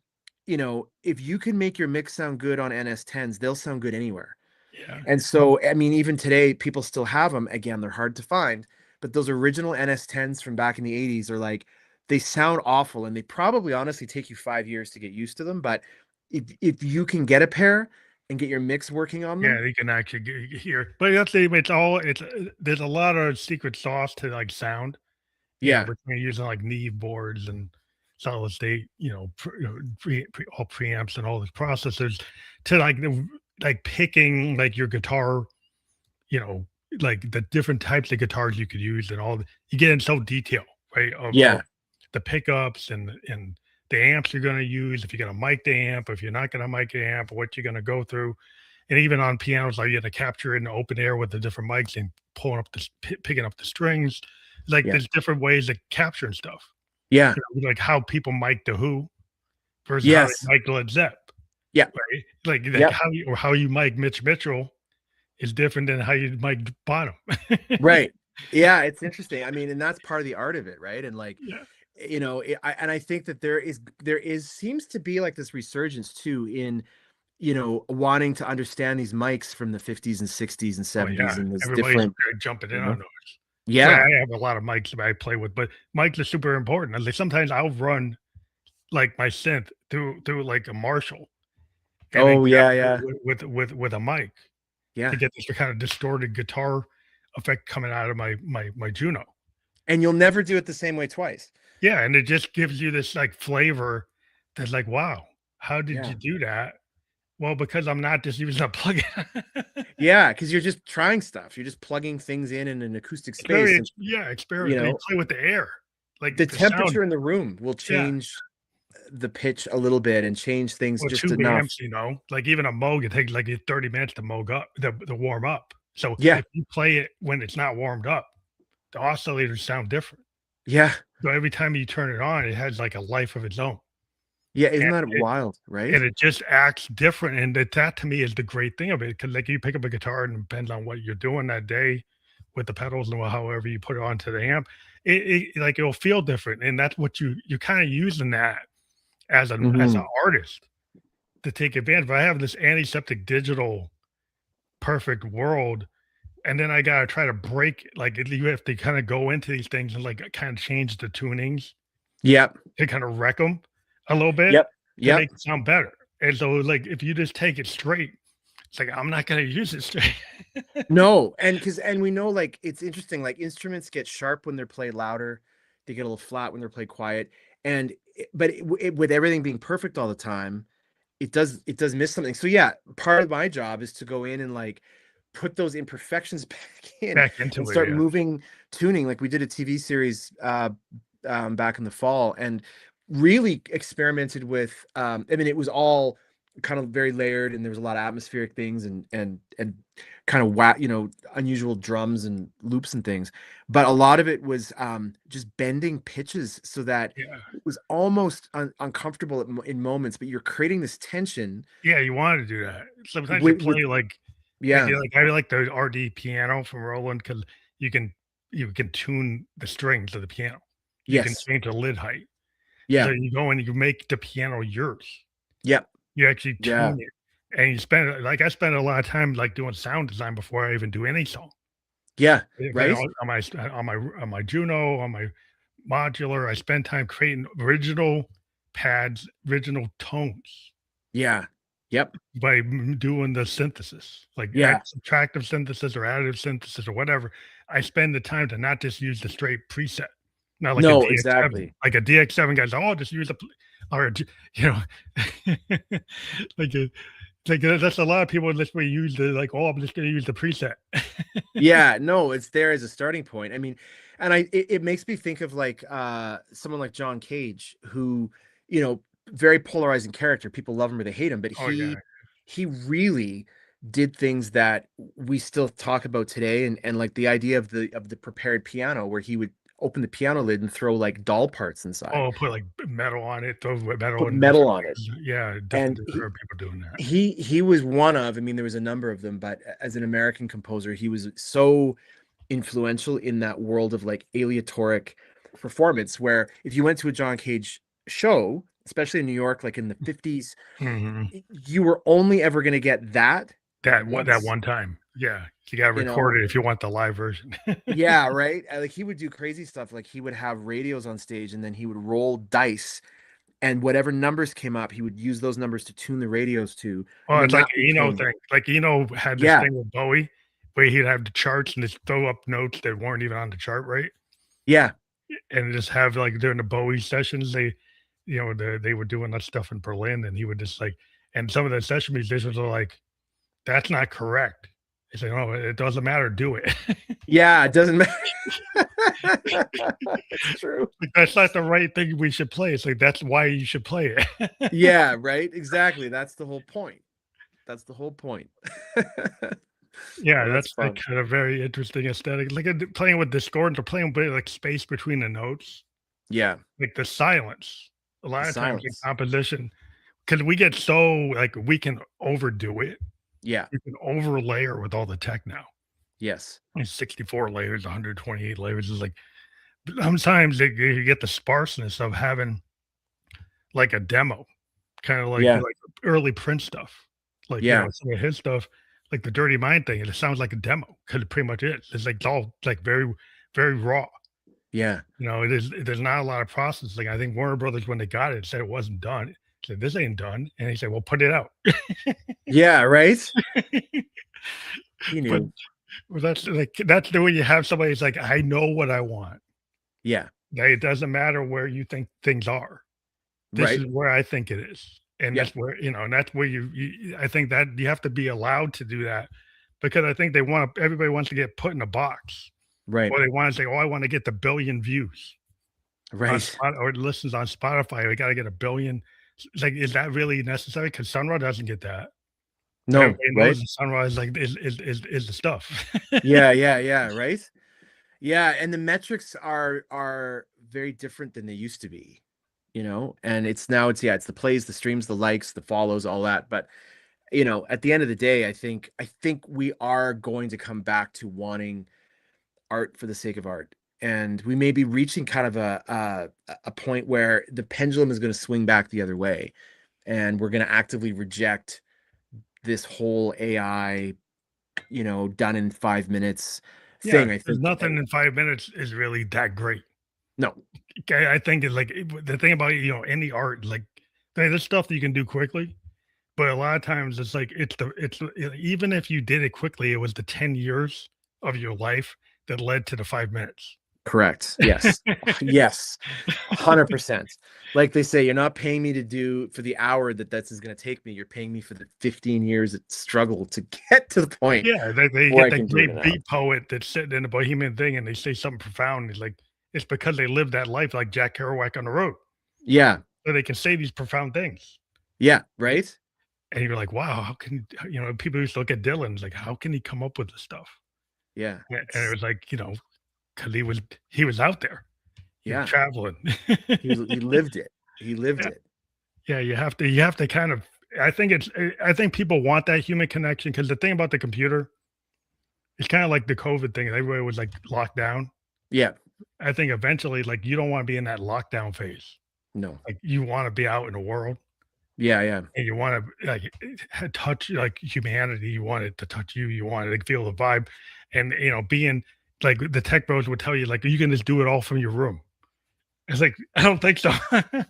if you can make your mix sound good on NS10s, they'll sound good anywhere. Yeah. And so, I mean, even today, people still have them. Again, they're hard to find, but those original NS10s from back in the 80s are like, they sound awful, and they probably honestly take you 5 years to get used to them. But if you can get a pair and get your mix working on Yeah, them, they can actually hear. But that's it's there's a lot of secret sauce to like sound, yeah, between using like Neve boards and solid state, all preamps and all these processors to like picking like your guitar, you know, like the different types of guitars you could use and you get in so detail, right? Of yeah, the pickups and the amps you're going to use, if you're going to mic the amp, if you're not going to mic the amp, what you're going to go through. And even on pianos, like you have to capture in the open air with the different mics and pulling up picking up the strings. Like yeah, there's different ways of capturing stuff. yeah, Like how people mic the Who versus how they yes, mic Led Zepp, yeah, right? Like yep, how you mic Mitch Mitchell is different than how you mic Bonham. right. Yeah, it's interesting. I mean, and that's part of the art of it, right? And like, Yeah. and I think that there is seems to be like this resurgence too in, wanting to understand these mics from the 50s and 60s and Oh 70s yeah. and this Everybody's different, jumping in you on know, those. So yeah. I have a lot of mics that I play with, but mics are super important. And like sometimes I'll run like my synth through like a Marshall and then Oh cap yeah, it yeah, with a mic to yeah. get this kind of distorted guitar effect coming out of my Juno. And you'll never do it the same way twice. Yeah, and it just gives you this like flavor that's like, wow, how did Yeah. you do that? Well, because I'm not just using a plugin. Yeah, because you're just trying stuff. You're just plugging things in an acoustic It's very space, and you experiment. You know, play with the air, the like the sound. temperature in the room will Yeah, change the pitch a little bit and change things or just tube enough. amps, like even a Moog, it takes like 30 minutes to Moog up, to warm up. So Yeah, if you play it when it's not warmed up, the oscillators sound different. yeah, So every time you turn it on, it has like a life of its own. yeah. Isn't And that it wild, right? and it just acts different. And that to me is the great thing of it. Cause like you pick up a guitar and it depends on what you're doing that day with the pedals and however you put it onto the amp, like it'll feel different. And that's what you're kind of using that as an Hmm. artist to take advantage. But I have this antiseptic digital perfect world, and then I gotta try to break like you have to kind of go into these things and like kind of change the tunings Yep, to kind of wreck them a little bit yep, to yep. make it sound better. And so like if you just take it straight, it's like I'm not gonna use it straight. No, and we know, like, it's interesting, like instruments get sharp when they're played louder, they get a little flat when they're played quiet, and with everything being perfect all the time, it does miss something. So yeah, part of my job is to go in and like put those imperfections back in Back and into it, start yeah. moving tuning. Like we did a TV series back in the fall and really experimented with. I mean, it was all kind of very layered, and there was a lot of atmospheric things and kind of unusual drums and loops and things. But a lot of it was just bending pitches so that Yeah. it was almost uncomfortable in moments, but you're creating this tension Yeah, you wanted to do that. Sometimes you with play like yeah, I like the RD piano from Roland because you can you can tune the strings of the piano. You can yes, change the lid height. So yeah, you go and you make the piano yours. yep, You actually yeah, tune it. And you spend like I spent a lot of time like doing sound design before I even do any song. Yeah, If I, right? on my Juno, on my modular, I spend time creating original pads, original tones Yeah. Yep. by doing the synthesis, like Yeah. subtractive synthesis or additive synthesis or whatever. I spend the time to not just use the straight preset, not like a No, DX7. exactly. Like a DX7 guy's, oh, just use a, or you know, like a, that's a lot of people just will use the like, oh, I'm just gonna use the preset. Yeah, no, it's there as a starting point. I mean, and it makes me think of like someone like John Cage, who, you know, very polarizing character. People love him or they hate him, but Oh yeah. he really did things that we still talk about today. And like the idea of the prepared piano, where he would open the piano lid and throw like doll parts inside, Oh, put like metal on it, throw metal put in metal different on it. ways. Yeah, And different people doing that. he was one of, I mean, there was a number of them, but as an American composer, he was so influential in that world of like aleatoric performance, where if you went to a John Cage show, especially in New York, like in the 50s, Mhm. you were only ever going to get that That once, one time. Yeah, you gotta you record know. it if you want the live version. Yeah, right. Like he would do crazy stuff. Like he would have radios on stage and then he would roll dice, and whatever numbers came up, he would use those numbers to tune the radios to. And Oh, then it's like that Eno became, thing. Like Eno had this yeah, thing with Bowie where he'd have the charts and just throw up notes that weren't even on the chart, right? yeah, And just have like during the Bowie sessions, they were doing that stuff in Berlin, and he would just like, and some of the session musicians are like, "That's not correct." He said, "No, it doesn't matter. Do it." yeah, it doesn't matter. It's true. Like, that's not the right thing we should play. It's like that's why you should play it. Yeah, right. Exactly. That's the whole point. That's the whole point. Yeah, Oh, that's that's like fun. kind of very interesting aesthetic. Like playing with discordant or playing with like space between the notes, Yeah, like the silence. A the lot of times in silence. composition, because we get so like we can overdo it. Yeah. We can overlayer with all the tech now. Yes. It's 64 layers, 128 layers. Is like sometimes you get the sparseness of having like a demo, kind of Yeah. like early Prince stuff. Like, Yeah. some of his stuff, like the Dirty Mind thing, it sounds like a demo because it pretty much is. It's like it's all like very, very raw. Yeah. It is. There's not a lot of processing. I think Warner Brothers, when they got it, said it wasn't done. Said this ain't done, and he said, "Well, put it out." Yeah. Right. He But knew. that's the way you have somebody who's like, "I know what I want. Yeah. That it doesn't matter where you think things are. This Right. is where I think it is." And Yeah. that's where, and that's where I think that you have to be allowed to do that because I think everybody wants to get put in a box, Right. or they want to say, "Oh, I want to get the billion views on Right. Spot or listens on Spotify. We got to get a billion." It's like, is that really necessary? Because Sunra doesn't get that. But No. everybody knows Right. that Sunrise like is the stuff. Yeah. Yeah. Yeah. Right. Yeah. And the metrics are very different than they used to be, and it's the plays, the streams, the likes, the follows, all that. But at the end of the day, I think we are going to come back to wanting art for the sake of art. And we may be reaching kind of a point where the pendulum is going to swing back the other way. And we're going to actively reject this whole AI, done in 5 minutes Yeah, thing. I there's think, nothing in 5 minutes is really that great. no, Okay, I think it's like the thing about, any art, like, there's stuff that you can do quickly, but a lot of times it's like even if you did it quickly, it was the 10 years of your life that led to the 5 minutes. correct. Yes. Yes. 100%. Like they say, you're not paying me to do for the hour that's is going to take me. You're paying me for the 15 years of struggle to get to the point Yeah, they where get I that can do it in great an hour. beat poet that's sitting in a bohemian thing, and they say something profound. It's like, it's because they lived that life like Jack Kerouac on the road, Yeah. so they can say these profound things. Yeah. Right. And you're like, wow, how can people used to look at Dylan's like, how can he come up with this stuff? Yeah. And it was like, because he was out there, he was Yeah. traveling. He lived it. He lived Yeah, it. yeah, you have to kind of. I think people want that human connection because the thing about the computer, it's kind of like the COVID thing. Everybody was like locked down. Yeah. I think eventually, like, you don't want to be in that lockdown phase. No. Like, you want to be out in the world. Yeah, yeah. and you want to like touch like humanity. You want it to touch you. You want it to feel the vibe, and being like the tech bros would tell you, like you can just do it all from your room. It's like I don't think so.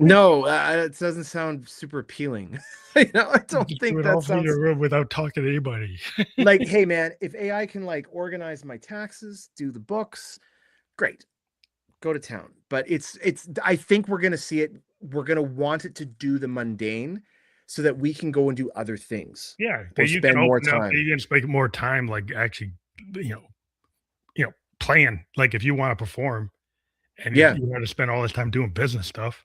No, it doesn't sound super appealing. I don't Just do think it all that from sounds your room without talking to anybody. like, hey man, if AI can like organize my taxes, do the books, great. Go to town. But it's I think we're gonna see it. We're gonna want it to do the mundane so that we can go and do other things Yeah, or that you can spend more open up, that time. you can spend more time, like actually, you know, playing. Like if you want to perform and Yeah, you want to spend all this time doing business stuff,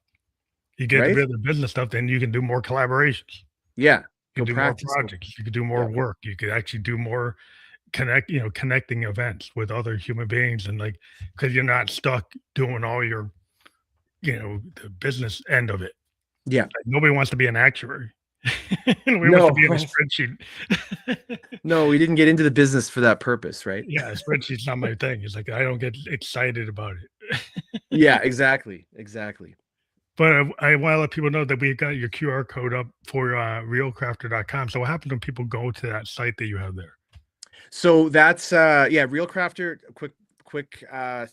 you get rid right? of the business stuff, then you can do more collaborations. Yeah. You Go can do more practice. Go, projects. You can do more yeah. work. You could actually do more connecting events with other human beings, and like because you're not stuck doing all your, the business end of it. Yeah. Like, nobody wants to be an actuary. Nobody wants to No, be in a right. spreadsheet. No, we didn't get into the business for that purpose, right? Yeah, a spreadsheet's not my thing. It's like I don't get excited about it. Yeah, exactly. Exactly. But I want to let people know that we've got your QR code up for realcrafter.com. So what happens when people go to that site that you have there? So that's yeah, Real Crafter, quick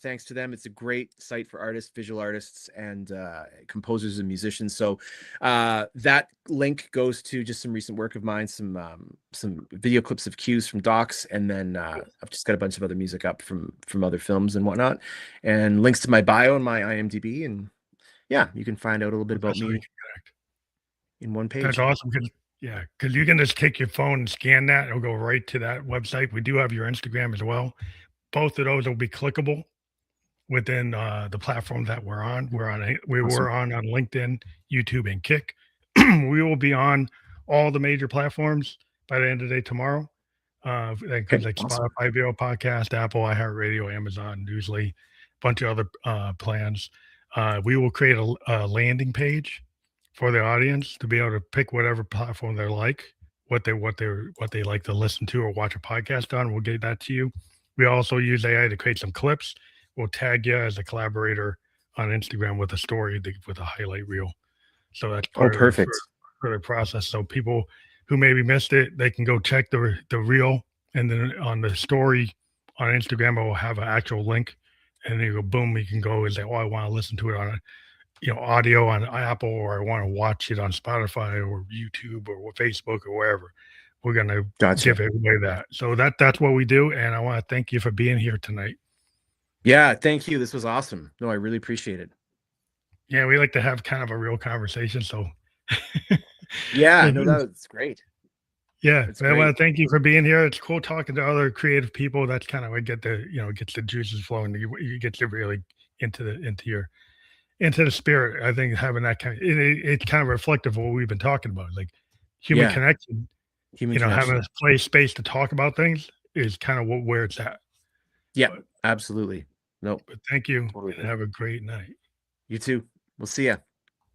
thanks to them. It's a great site for artists, visual artists, and composers and musicians. So that link goes to just some recent work of mine, some video clips of cues from docs, and then I've just got a bunch of other music up from other films and whatnot, and links to my bio and my IMDb, and yeah, you can find out a little bit about That's how you me can connect. in one That's page. awesome. Because you can just take your phone and scan that. It'll go right to that website. We do have your Instagram as well. Both of those will be clickable within the platform that we're on. We Awesome. were on LinkedIn, YouTube, and Kick. We will be on all the major platforms by the end of the day tomorrow. Like Okay, awesome. Spotify, Video Podcast, Apple, iHeartRadio, Amazon, Newsly, a bunch of other plans. We will create a landing page for the audience to be able to pick whatever platform they like, what they like to listen to or watch a podcast on. We'll get that to you. We also use AI to create some clips. We'll tag you as a collaborator on Instagram with a story with a highlight reel. So that's Oh, part of the perfect. further process. So people who maybe missed it, they can go check the reel, and then on the story on Instagram, I will have an actual link, and then you go boom, you can go and say, oh, I want to listen to it on audio on Apple, or I want to watch it on Spotify or YouTube or Facebook or wherever. We're gonna Gotcha. give away that. So that's what we do, and I want to thank you for being here tonight. Yeah, thank you. This was awesome. No, I really appreciate it. Yeah, we like to have kind of a real conversation. So, Yeah, no, that's great. yeah, It's I great. want to thank you for being here. It's cool talking to other creative people. That's kind of what gets the juices flowing. You get to really into the spirit. I think having that it's kind of reflective of what we've been talking about, like human Yeah, connection. human Having connection. a space to talk about things is kind of where it's at. Yeah, But absolutely. Nope, but thank you totally and agree. have a great night. You too. We'll see ya.